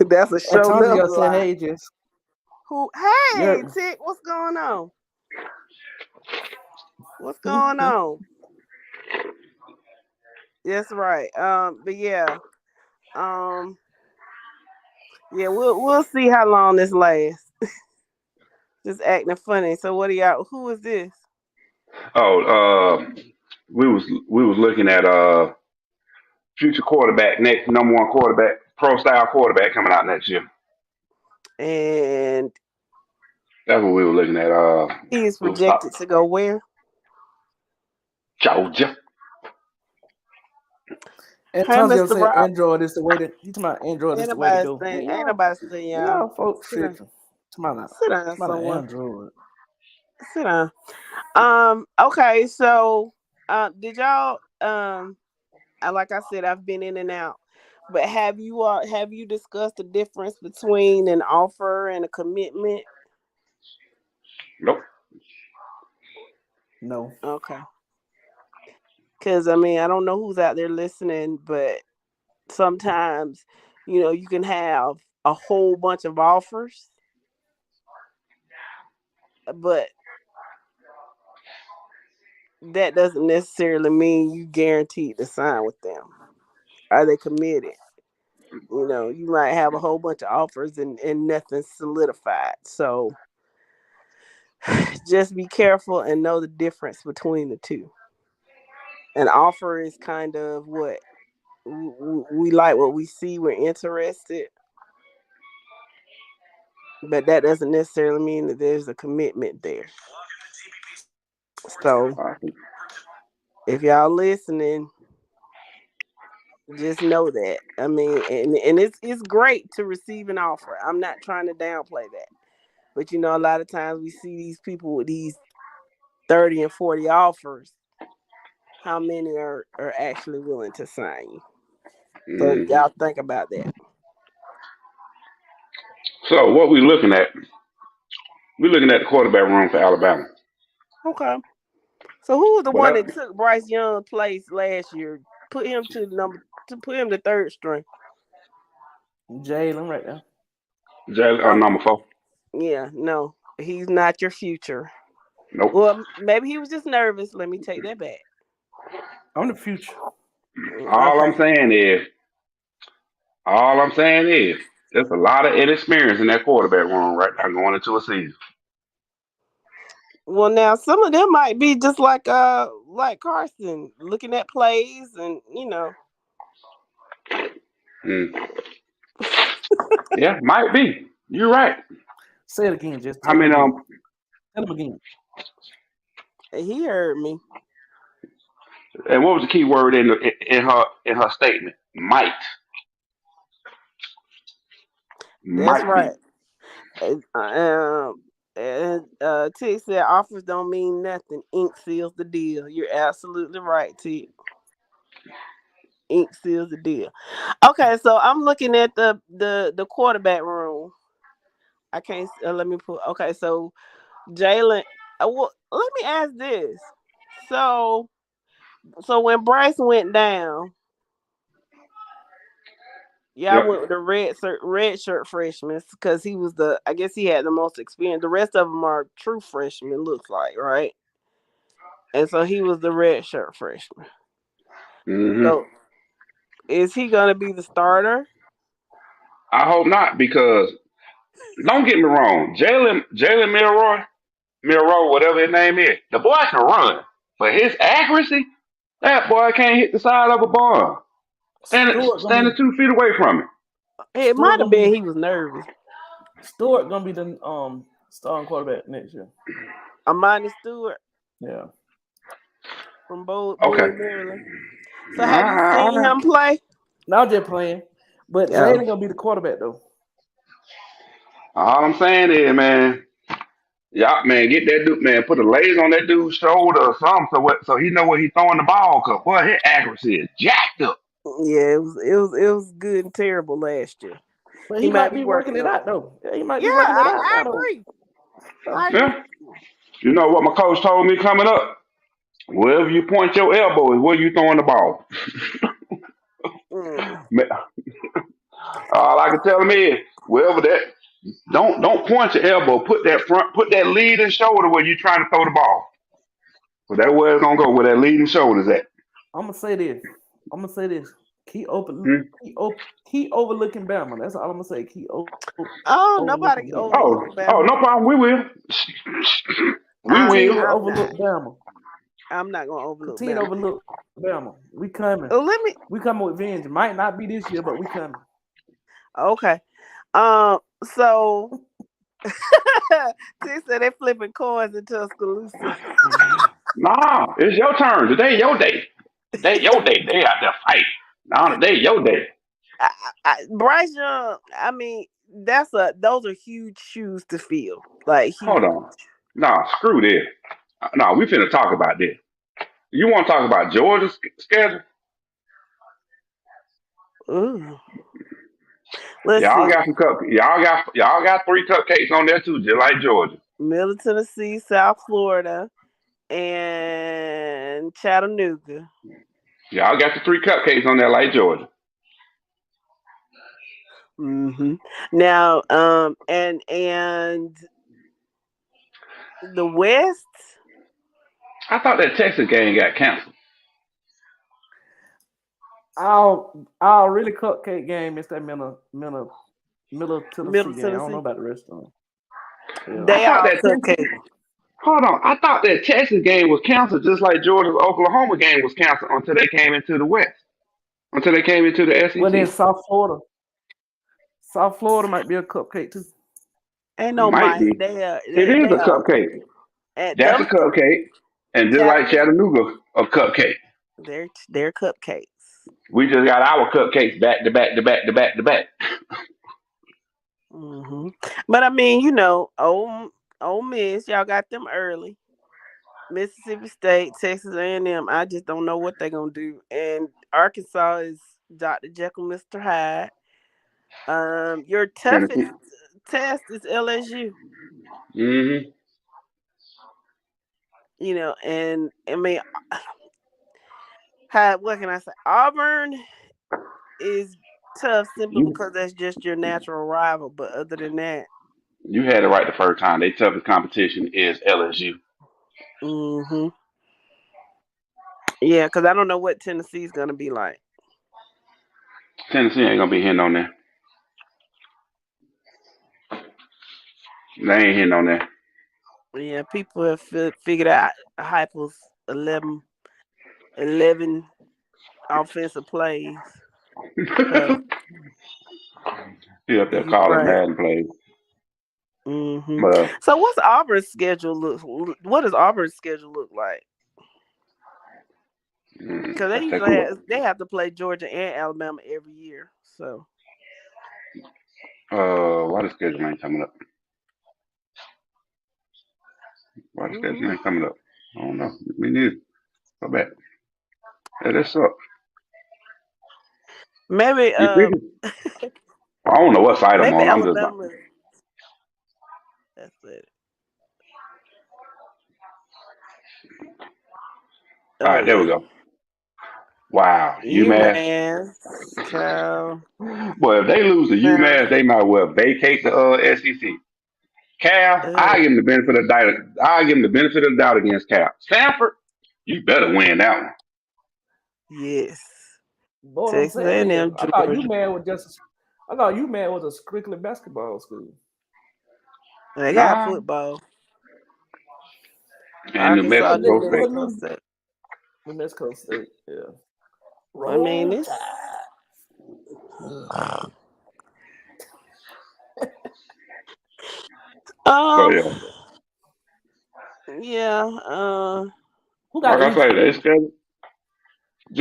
B: That's a show
G: Antonio
B: enough
G: said,
B: lie.
G: "Hey, Jess."
B: Hey, Tick, what's going on? What's going on? That's right. But yeah. Yeah, we'll see how long this lasts. Just acting funny. So what are y'all? Who is this?
H: Oh, we was looking at future quarterback, next number one quarterback, pro style quarterback coming out next year.
B: And
H: That's what we were looking at.
B: he's projected to go where?
H: Georgia.
G: Antonio
B: Mr.
G: said,
B: Rob.
G: "Android is the way to." You talking about Android is the way to go?
B: Ain't nobody saying y'all.
G: Y'all folks,
B: Sit down.
G: Sit down somewhere.
B: Android. Sit down. Okay. So, did y'all? Like I said, I've been in and out. But have you discussed the difference between an offer and a commitment?
H: Nope.
G: No.
B: Okay. Because I mean, I don't know who's out there listening, but sometimes, you can have a whole bunch of offers, but that doesn't necessarily mean you guaranteed to sign with them. Are they committed? You might have a whole bunch of offers and nothing solidified. So just be careful and know the difference between the two. An offer is kind of what we like what we see, we're interested, but that doesn't necessarily mean that there's a commitment there. So if y'all listening, just know that. I mean, and it's great to receive an offer. I'm not trying to downplay that. But a lot of times we see these people with these 30 and 40 offers. How many are actually willing to sign you? So y'all think about that.
H: So what we looking at? We're looking at the quarterback room for Alabama.
B: Okay. So who was the one
H: Well,
B: that took Bryce Young's place last year? Put him put him to third string.
G: Jalen right there.
H: Jalen, number 4.
B: Yeah, no, he's not your future.
H: Nope.
B: Well, maybe he was just nervous. Let me take that back.
G: I'm the future.
H: All
B: Okay.
H: I'm saying is, there's a lot of inexperience in that quarterback room right now going into a season.
B: Well, now some of them might be just like Carson, looking at plays and
H: Yeah, might be. You're right.
G: Say it again, just
H: I
G: tell
H: mean,
G: him again.
B: He heard me.
H: And what was the key word in her statement? Might.
B: That's
H: Might
B: right.
H: be.
B: T said offers don't mean nothing. Ink seals the deal. You're absolutely right, T. Ink seals the deal. Okay, so I'm looking at the quarterback room. I can't. Let me put. Okay, so Jalen. Well, let me ask this. So when Bryce went down, I went with the red shirt freshmen because he was I guess he had the most experience. The rest of them are true freshmen, looks like, right? And so he was the red shirt freshman.
H: Mm-hmm.
B: So is he gonna be the starter?
H: I hope not, because don't get me wrong, Jalen Milroy, whatever his name is, the boy can run, but his accuracy, that boy can't hit the side of a barn. Standing 2 feet away from it.
B: It might have been he was nervous.
G: Stewart gonna be the starting quarterback next year.
B: Amani Stewart.
G: Yeah.
B: From Bowie,
H: Okay.
B: Maryland. So have you seen him play?
G: No, I'm just playing. But Jalen gonna be the quarterback though.
H: All I'm saying is, man, y'all, man, get that dude, man, put a laser on that dude's shoulder or something, so he know where he's throwing the ball. Cause boy, his accuracy is jacked up.
B: Yeah, it was good and terrible last year.
G: But he might be working it out though. Yeah, he might be working it out.
B: I agree.
H: Yeah. You know what my coach told me coming up? Wherever you point your elbow is where you throwing the ball. All I can tell him is, wherever that, don't point your elbow. Put that leading shoulder where you're trying to throw the ball. So that's where it's gonna go, where that leading shoulder's at.
G: I'm gonna say this. Keep overlooking Bama. That's all I'm gonna say.
B: Nobody
H: overlooking Bama. Oh, no problem. We will. We will.
G: Overlook Bama.
B: I'm not gonna overlook
G: Bama. Overlook Bama. We coming. We coming with vengeance. Might not be this year, but we coming.
B: Okay. So T said they flipping coins in Tuscaloosa.
H: Nah, it's your turn. Today your day. Today your day. They out there fighting. Now today your day.
B: Bryce Young, I mean, those are huge shoes to fill. Like, huge.
H: Hold on. Nah, screw this. No, we finna talk about this. You want to talk about Georgia's schedule?
B: Ooh.
H: Y'all got some y'all got 3 cupcakes on there too, just like Georgia.
B: Middle Tennessee, South Florida, and Chattanooga.
H: Y'all got the 3 cupcakes on there like Georgia.
B: Mm-hmm. Now, and the West.
H: I thought that Texas game got canceled.
G: Our really cupcake game is that Middle Tennessee
B: Middle
G: game. I don't know
B: Tennessee.
G: about the rest of them. Yeah.
H: I
B: They
H: thought
B: all
H: that Texas.
B: cupcake.
H: Hold on. I thought that Texas game was canceled just like Georgia's Oklahoma game was canceled until they came into the West. Until they came into the
G: Well, then
H: SEC.
G: South Florida might be a cupcake too.
B: Ain't no
H: Might
B: might.
H: be. It is
B: They
H: a
B: are
H: cupcake.
B: at
H: That's a
B: them
H: cupcake. And just like
B: Chattanooga.
H: Chattanooga, a cupcake.
B: They're cupcakes.
H: We just got our cupcakes back to back to back to back to back.
B: Hmm. But I mean, Ole Miss, y'all got them early. Mississippi State, Texas A&M. I just don't know what they're gonna do. And Arkansas is Dr. Jekyll, Mr. Hyde. Your toughest
H: Tennessee.
B: test is LSU.
H: Mm-hmm.
B: And I mean, what can I say? Auburn is tough simply
H: You
B: because that's just your natural rival. But other than that,
H: you had it right the first time. Their toughest competition is LSU.
B: hmm yeah, because I don't know what Tennessee's gonna be like.
H: Tennessee ain't gonna be hitting on there. They ain't hitting on there.
B: Yeah, people have figured out Heupel's 11 offensive plays. So
H: He up there
B: you're
H: calling
B: right.
H: Madden plays.
B: Hmm.
H: But
B: So what's Auburn's schedule look? What does Auburn's schedule look like? Because they
H: let's take a
B: usually
H: look.
B: have to play Georgia and Alabama every year. So
H: Why the schedule ain't coming up? Why the schedule ain't coming up? I don't know. Me neither. Go back. Yeah, that sucks.
B: maybe
H: You think I don't know what site I'm
B: maybe
H: on. I'm just
B: Alabama. That's it.
H: all
B: Oh
H: right, there we
B: yeah,
H: go. Wow, UMass.
B: UMass, Cal.
H: Boy, if they lose to
B: Now,
H: UMass, they might well vacate the SEC. Cal, I
B: uh,
H: give them the benefit of the doubt. I give them the benefit of the doubt against Cal. Stanford, you better win that one.
B: yes,
G: But what I'm
B: Texas
G: saying is,
B: A&M, Georgia.
G: I thought UMass was a strictly basketball school.
B: They got
H: Nah,
B: football.
H: and New
B: Arkansas, New
H: Mexico State.
B: Mexico State.
G: New Mexico State, yeah.
B: I mean,
G: Roll
B: it's
G: Tide.
H: So
B: um,
H: yeah,
B: yeah.
G: Who got
H: like
G: the
H: I
G: easiest
H: say, they
G: schedule?
H: schedule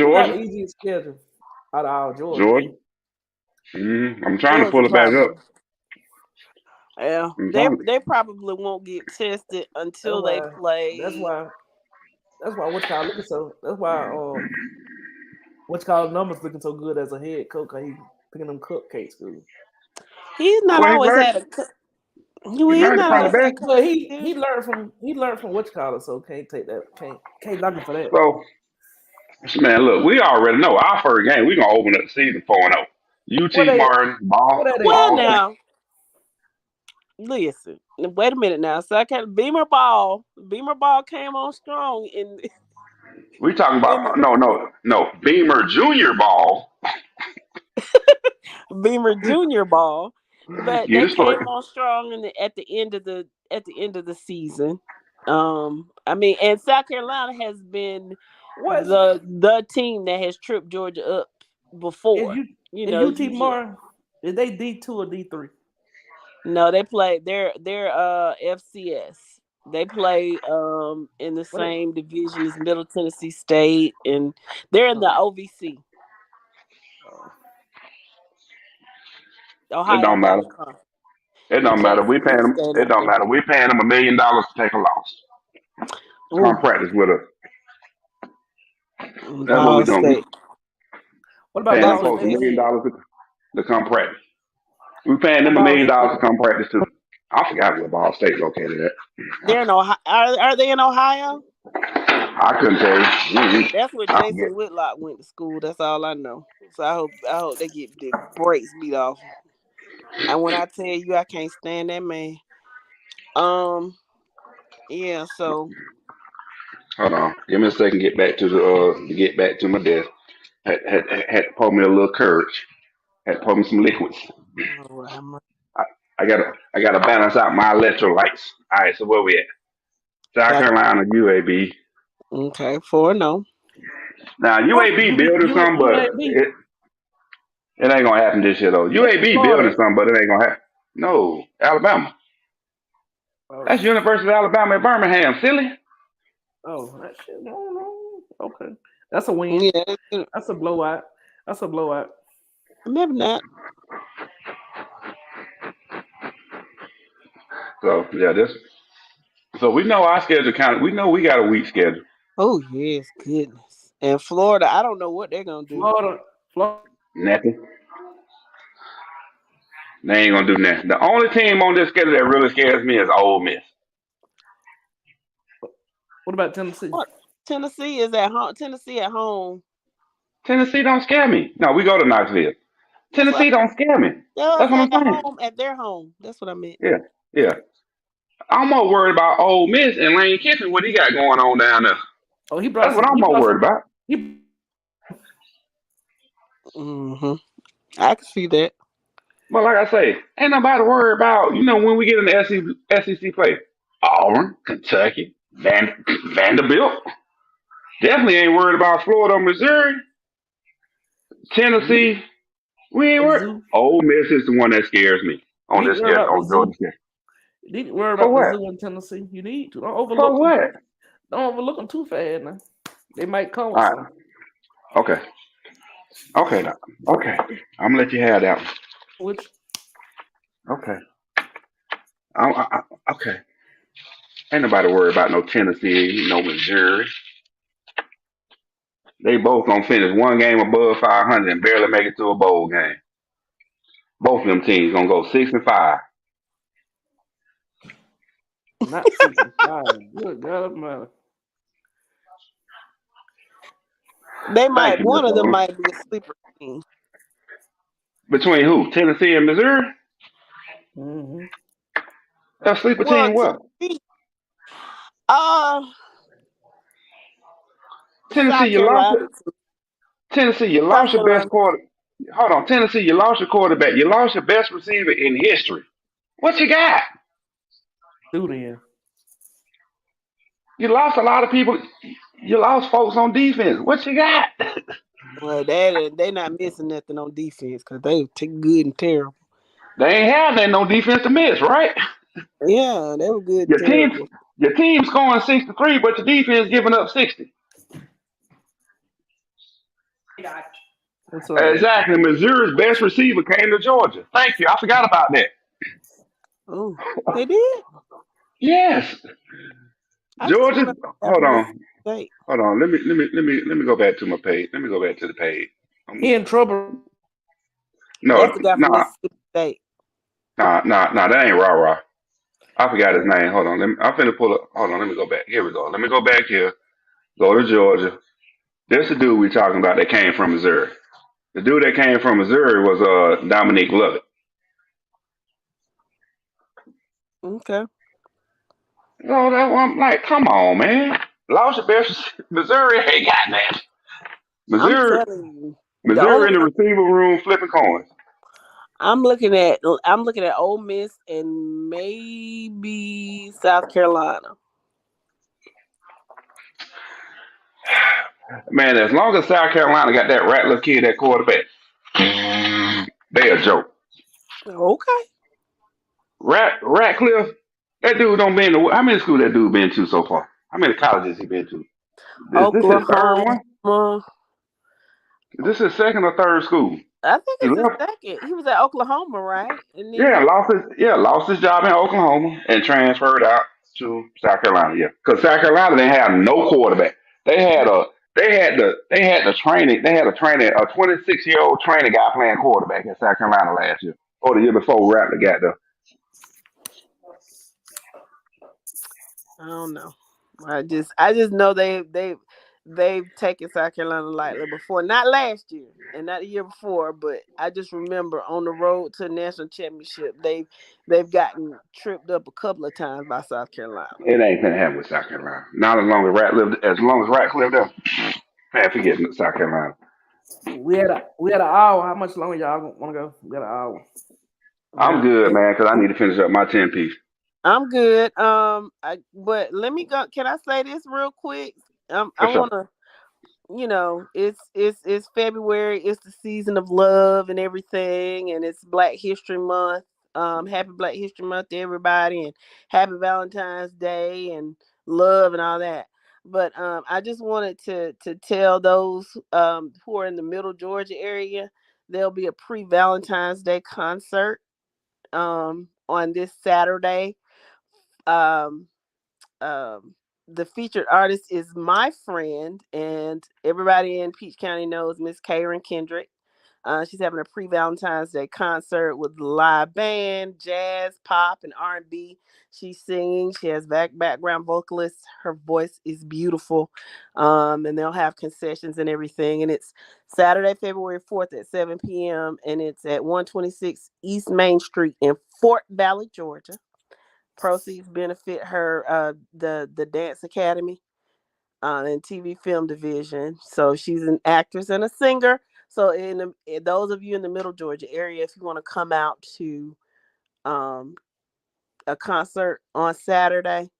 G: Who got
H: Georgia,
G: the easiest schedule out of our Georgia?
H: Georgia. I'm trying to
B: Georgia
H: pull it back up.
B: probably. Yeah,
H: I'm trying.
B: they probably won't get tested
G: That's
B: until they
G: why. That's
B: play.
G: why. That's why what's called looking so. That's why what's called numbers looking so good as a head coach. Cause he picking them cupcake schools.
B: He's not
H: Well,
B: always had a.
H: he
B: He's
H: learned to
B: not
H: find the
B: always
H: best.
B: had
G: But
B: coaching
G: he
B: skills.
G: learned from what's called so can't take that can't knock him for that.
H: So, man, look, we already know our first game. We're gonna open up the season 4-0.
G: What
H: UT
G: they
H: Martin,
G: what
H: ball,
G: are they?
B: Well,
H: ball state.
B: now listen. Wait a minute now. So I can Beamer ball came on strong
H: We talking
B: in the
H: about no Beamer Junior ball.
B: Beamer Junior ball, but
H: Get
B: they
H: it straight.
B: came on strong at the end of the season. I mean, and South Carolina has been
G: What's
B: the team that has tripped Georgia up
G: is
B: before.
G: you
B: You
G: is
B: know,
G: UT
B: usually
G: Martin? Is they D2 or D3?
B: no, they play. They're FCS. They play in the
G: What?
B: same division as Middle Tennessee State, and they're in the OVC,
H: It
B: Ohio
H: don't matter.
B: Valley Conference.
H: It
B: He
H: don't matter.
B: plays
H: We
B: for
H: paying
B: East
H: them. It don't
B: Carolina.
H: matter. We paying them $1 million to take a loss.
B: Ooh,
H: Come practice with us. That's what we
B: Ball
H: doing. We
B: State.
G: What about
H: paying them
B: That's
G: Ball
B: what
H: folks a
G: State
B: they
H: million
B: said.
G: head?
H: dollars to come practice. We paying
G: What
H: them a
G: Ball
H: million
G: State?
H: dollars to come practice too. I forgot where Ball State located at.
B: They're in Ohio. Are they in Ohio?
H: I couldn't tell you.
B: That's where
H: I forget.
B: Jason Whitlock went to school. That's all I know. So I hope they get the brakes beat off. And when I tell you I can't stand that man. Um yeah, so
H: Hold on. Give me a second. Get back to my desk. Had to pour me a little courage. Had to pour me some liquids.
B: Lord have mercy.
H: I, I gotta balance out my electrolytes. All right. So where we at? South
B: Got
H: Carolina, UAB.
B: okay, 4-0.
H: Now
G: What?
H: UAB building something, but
G: UAB.
H: it ain't gonna happen this year though.
G: That's
H: UAB building
G: Florida.
H: something, but it ain't gonna happen. No, Alabama. That's University of Alabama at Birmingham, silly.
G: That shit. No. Okay. That's a win.
B: Yeah,
G: That's a blowout.
B: maybe not.
H: So yeah, this. So we know our schedule we know we got a weak schedule.
B: Oh yes, goodness. And Florida, I don't know what they're gonna do.
G: Florida.
H: Nothing. They ain't gonna do nothing. The only team on this schedule that really scares me is Ole Miss.
G: What about Tennessee?
B: What? Tennessee is at home. Tennessee at home.
H: Tennessee don't scare me. No, we go to Knoxville.
B: That's what
H: Tennessee don't scare me.
B: I
H: That's what
B: said.
H: I'm
B: At
H: saying.
B: home, at their home. That's what I meant.
H: Yeah. I'm more worried about Ole Miss and Lane Kiffin, what he got going on down there.
G: Oh, he
H: That's what I'm more worried about.
B: Mm-hmm. I can see that.
H: But like I say, ain't nobody worried about, when we get in the SEC play. Auburn, Kentucky, Vanderbilt. Definitely ain't worried about Florida, Missouri, Tennessee. We ain't worried. Ole Miss is the one that scares me on this schedule, on Georgia schedule.
G: You need to worry
H: For
G: about
H: what?
G: Mizzou and Tennessee. You need to.
H: For what?
G: Don't overlook them too fast now. They might come
H: All
G: with
H: right.
G: something.
H: Okay. Now. Okay. I'm gonna let you have that one.
G: Which?
H: Okay. Okay. Ain't nobody worried about no Tennessee, no Missouri. They both gonna finish one game above 500 and barely make it to a bowl game. Both of them teams gonna go 6-5.
G: Not 65. Good God Almighty.
B: They might.
H: Thank you,
B: One
H: Miss
B: of them
H: Owens.
B: might be a sleeper team.
H: Between who? Tennessee and Missouri?
G: Mm-hmm.
H: A sleeper
B: Well,
H: team what?
B: Tennessee,
H: Tennessee,
B: South
H: you lost
B: Carolina.
H: it. Tennessee, you
B: South
H: lost your best
B: Carolina.
H: quarter. Hold on, Tennessee, you lost your quarterback. You lost your best receiver in history. What you got?
G: Do then.
H: You lost a lot of people. You lost folks on defense. What you got?
B: Well, they not missing nothing on defense because they were good and terrible.
H: They ain't had no defense to miss, right?
B: Yeah, they were good and
H: Your team,
B: terrible.
H: your team scoring 63, but your defense giving up 60.
G: That's all right.
H: Exactly. Missouri's best receiver came to Georgia. Thank you. I forgot about that.
B: Oh, they did.
H: Yes.
B: I just
H: Georgia.
B: want to
H: Hold on.
B: State.
H: Hold on. Let me go back to my page. Let me go back to the page.
G: He in trouble.
H: No,
B: That's the guy from
H: nah,
B: Mississippi State.
H: nah. That ain't rah. I forgot his name. Hold on. I'm finna pull up. Hold on. Let me go back. Here we go. Let me go back here. Go to Georgia. This the dude we talking about that came from Missouri. The dude that came from Missouri was Dominique Lovett.
B: Okay.
H: So I'm like, come on, man. Lost your best. Missouri ain't got that.
B: I'm
H: Missouri,
B: telling you, the
H: Missouri
B: only
H: in the receiver room flipping coins.
B: I'm looking at Ole Miss and maybe South Carolina.
H: Man, as long as South Carolina got that Rattler kid at quarterback, they a joke.
B: Okay.
H: Ratcliffe, that dude don't been to how many schools that dude been to so far? How many colleges he been to? Is this his third one?
B: Oklahoma.
H: Is this his second or third school?
B: I think
H: He
B: it's his
H: left.
B: second. He was at Oklahoma, right? And then
H: Yeah, lost his job in Oklahoma and transferred out to South Carolina. Yeah, because South Carolina didn't have no quarterback. They had the training. They had a 26-year-old training guy playing quarterback at South Carolina last year or the year before Rattler got there.
B: I don't know. I just know they they've taken South Carolina lightly before. Not last year and not the year before, but I just remember on the road to the national championship, they've gotten tripped up a couple of times by South Carolina.
H: It ain't gonna happen with South Carolina. Not as long as Rat lived there. Man, forget South Carolina.
G: We had an hour. How much longer y'all want to go? We got an hour.
H: I'm good, man, because I need to finish up my 10 piece.
B: I'm good. But let me go. Can I say this real quick? I
H: sure.
B: want to. It's February. It's the season of love and everything, and it's Black History Month. Happy Black History Month to everybody, and happy Valentine's Day and love and all that. But I just wanted to tell those who are in the Middle Georgia area, there'll be a pre-Valentine's Day concert on this Saturday. Um, the featured artist is my friend, and everybody in Peach County knows Miss Karen Kendrick. She's having a pre-Valentine's Day concert with live band, jazz, pop, and R&B. She's singing. She has background vocalists. Her voice is beautiful. And they'll have concessions and everything. And it's Saturday, February 4th at 7 p.m. And it's at 126 East Main Street in Fort Valley, Georgia. Proceeds benefit her the Dance Academy and TV film division. So she's an actress and a singer. So in those of you in the Middle Georgia area, if you want to come out to a concert on Saturday,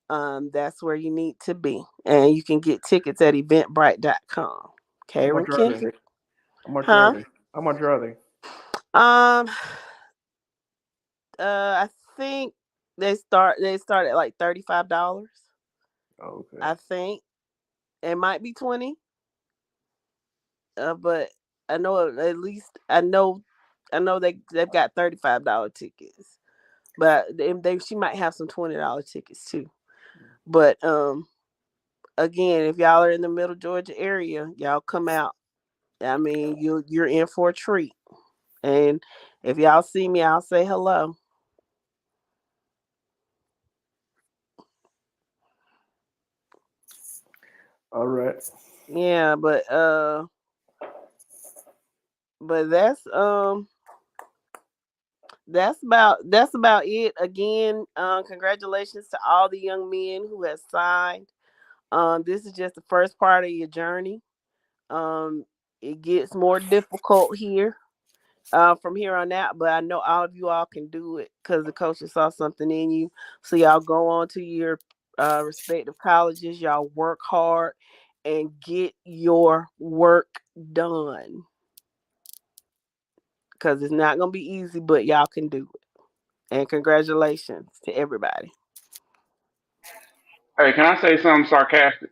B: that's where you need to be. And you can get tickets at eventbrite.com. Karen Kendrick.
G: How much are they? How much are they?
B: I think they start at like $35.
G: Okay.
B: I think it might be 20. But I know at least I know they've got $35 tickets. But she might have some $20 tickets too. But again, if y'all are in the Middle Georgia area, y'all come out. I mean, you're in for a treat. And if y'all see me, I'll say hello.
G: All right.
B: Yeah, but that's about it. Again, congratulations to all the young men who have signed. This is just the first part of your journey. It gets more difficult here from here on out, but I know all of you all can do it because the coaches saw something in you. So y'all go on to your respective colleges, y'all work hard and get your work done. Because it's not going to be easy, but y'all can do it. And congratulations to everybody.
H: Hey, can I say something sarcastic?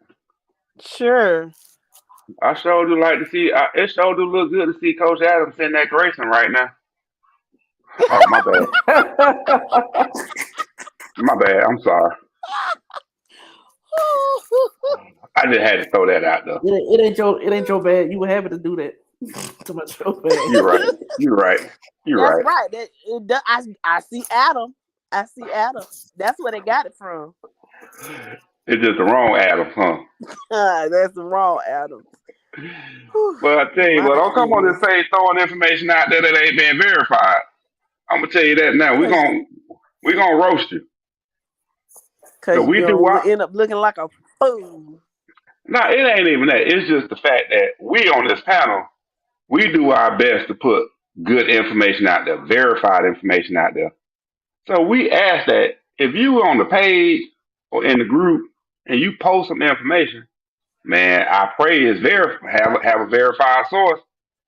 B: Sure.
H: I sure do like to see. It sure do look good to see Coach Adams in that Grayson right now. Oh, my bad. My bad. I'm sorry. I just had to throw that out there.
G: It ain't your bad. You were happy to do that. Too much your bad.
H: You're right.
B: That's right. I see Adam. That's where they got it from.
H: It's just the wrong Adams, huh?
B: That's the wrong Adam.
H: Well, I tell you what, don't come on this page throwing information out there that ain't been verified. I'm gonna tell you that now. We're gonna roast you.
B: Cause you're gonna end up looking like a fool.
H: No, it ain't even that. It's just the fact that we on this panel, we do our best to put good information out there, verified information out there. So we ask that if you on the page or in the group and you post some information, man, I pray is have a verified source.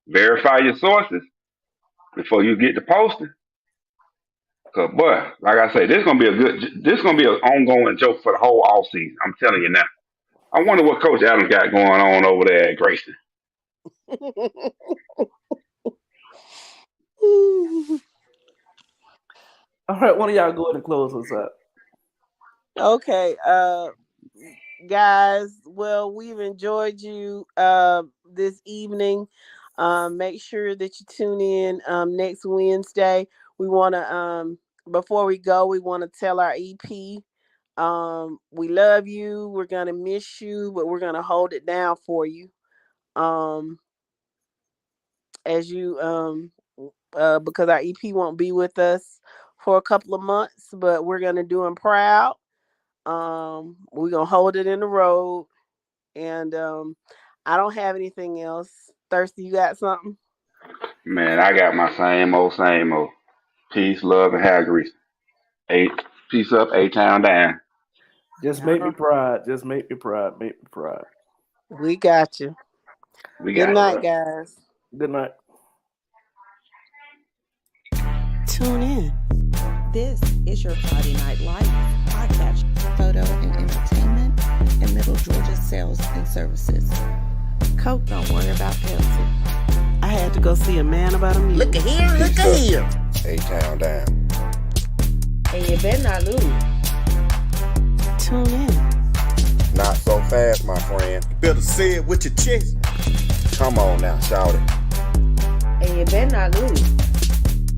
H: Verify your sources before you get to posting. Cause boy, like I say, this gonna be an ongoing joke for the whole off season. I'm telling you now. I wonder what Coach Adams got going on over there at Grayson.
G: All right, one of y'all go ahead and close us up.
B: Okay, guys. Well, we've enjoyed you this evening. Make sure that you tune in next Wednesday. We want to before we go, we want to tell our EP We love you. We're gonna miss you, but we're gonna hold it down for you. As you because our EP won't be with us for a couple of months, but we're gonna do him proud. We're gonna hold it in the road, and I don't have anything else. Thirsty, you got something?
H: Man, I got my same old, same old. Peace, love, and hair grease. Peace up, A-Town down.
G: Just make me proud. Just make me proud. Make me proud.
B: We got you. Good night, guys.
G: Good night.
A: Tune in. This is your Friday Night Lights podcast, photo and entertainment, and Middle Georgia sales and services. Coke don't worry about Pepsi.
B: I had to go see a man about a meeting.
C: Look at here, look at here.
D: A-Town down.
E: And you better not lose.
A: Tune in.
D: Not so fast, my friend.
C: You better say it with your chest.
D: Come on now, shout it.
E: And you better not lose.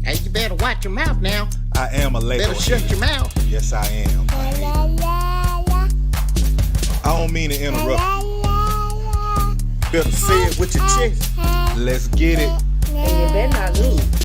C: Hey, you better watch your mouth now.
F: I am a Lego.
C: Better shut your mouth.
F: Yes, I am. I don't mean to interrupt you.
C: Better say it with your chest.
F: Let's get it.
E: And you better not lose.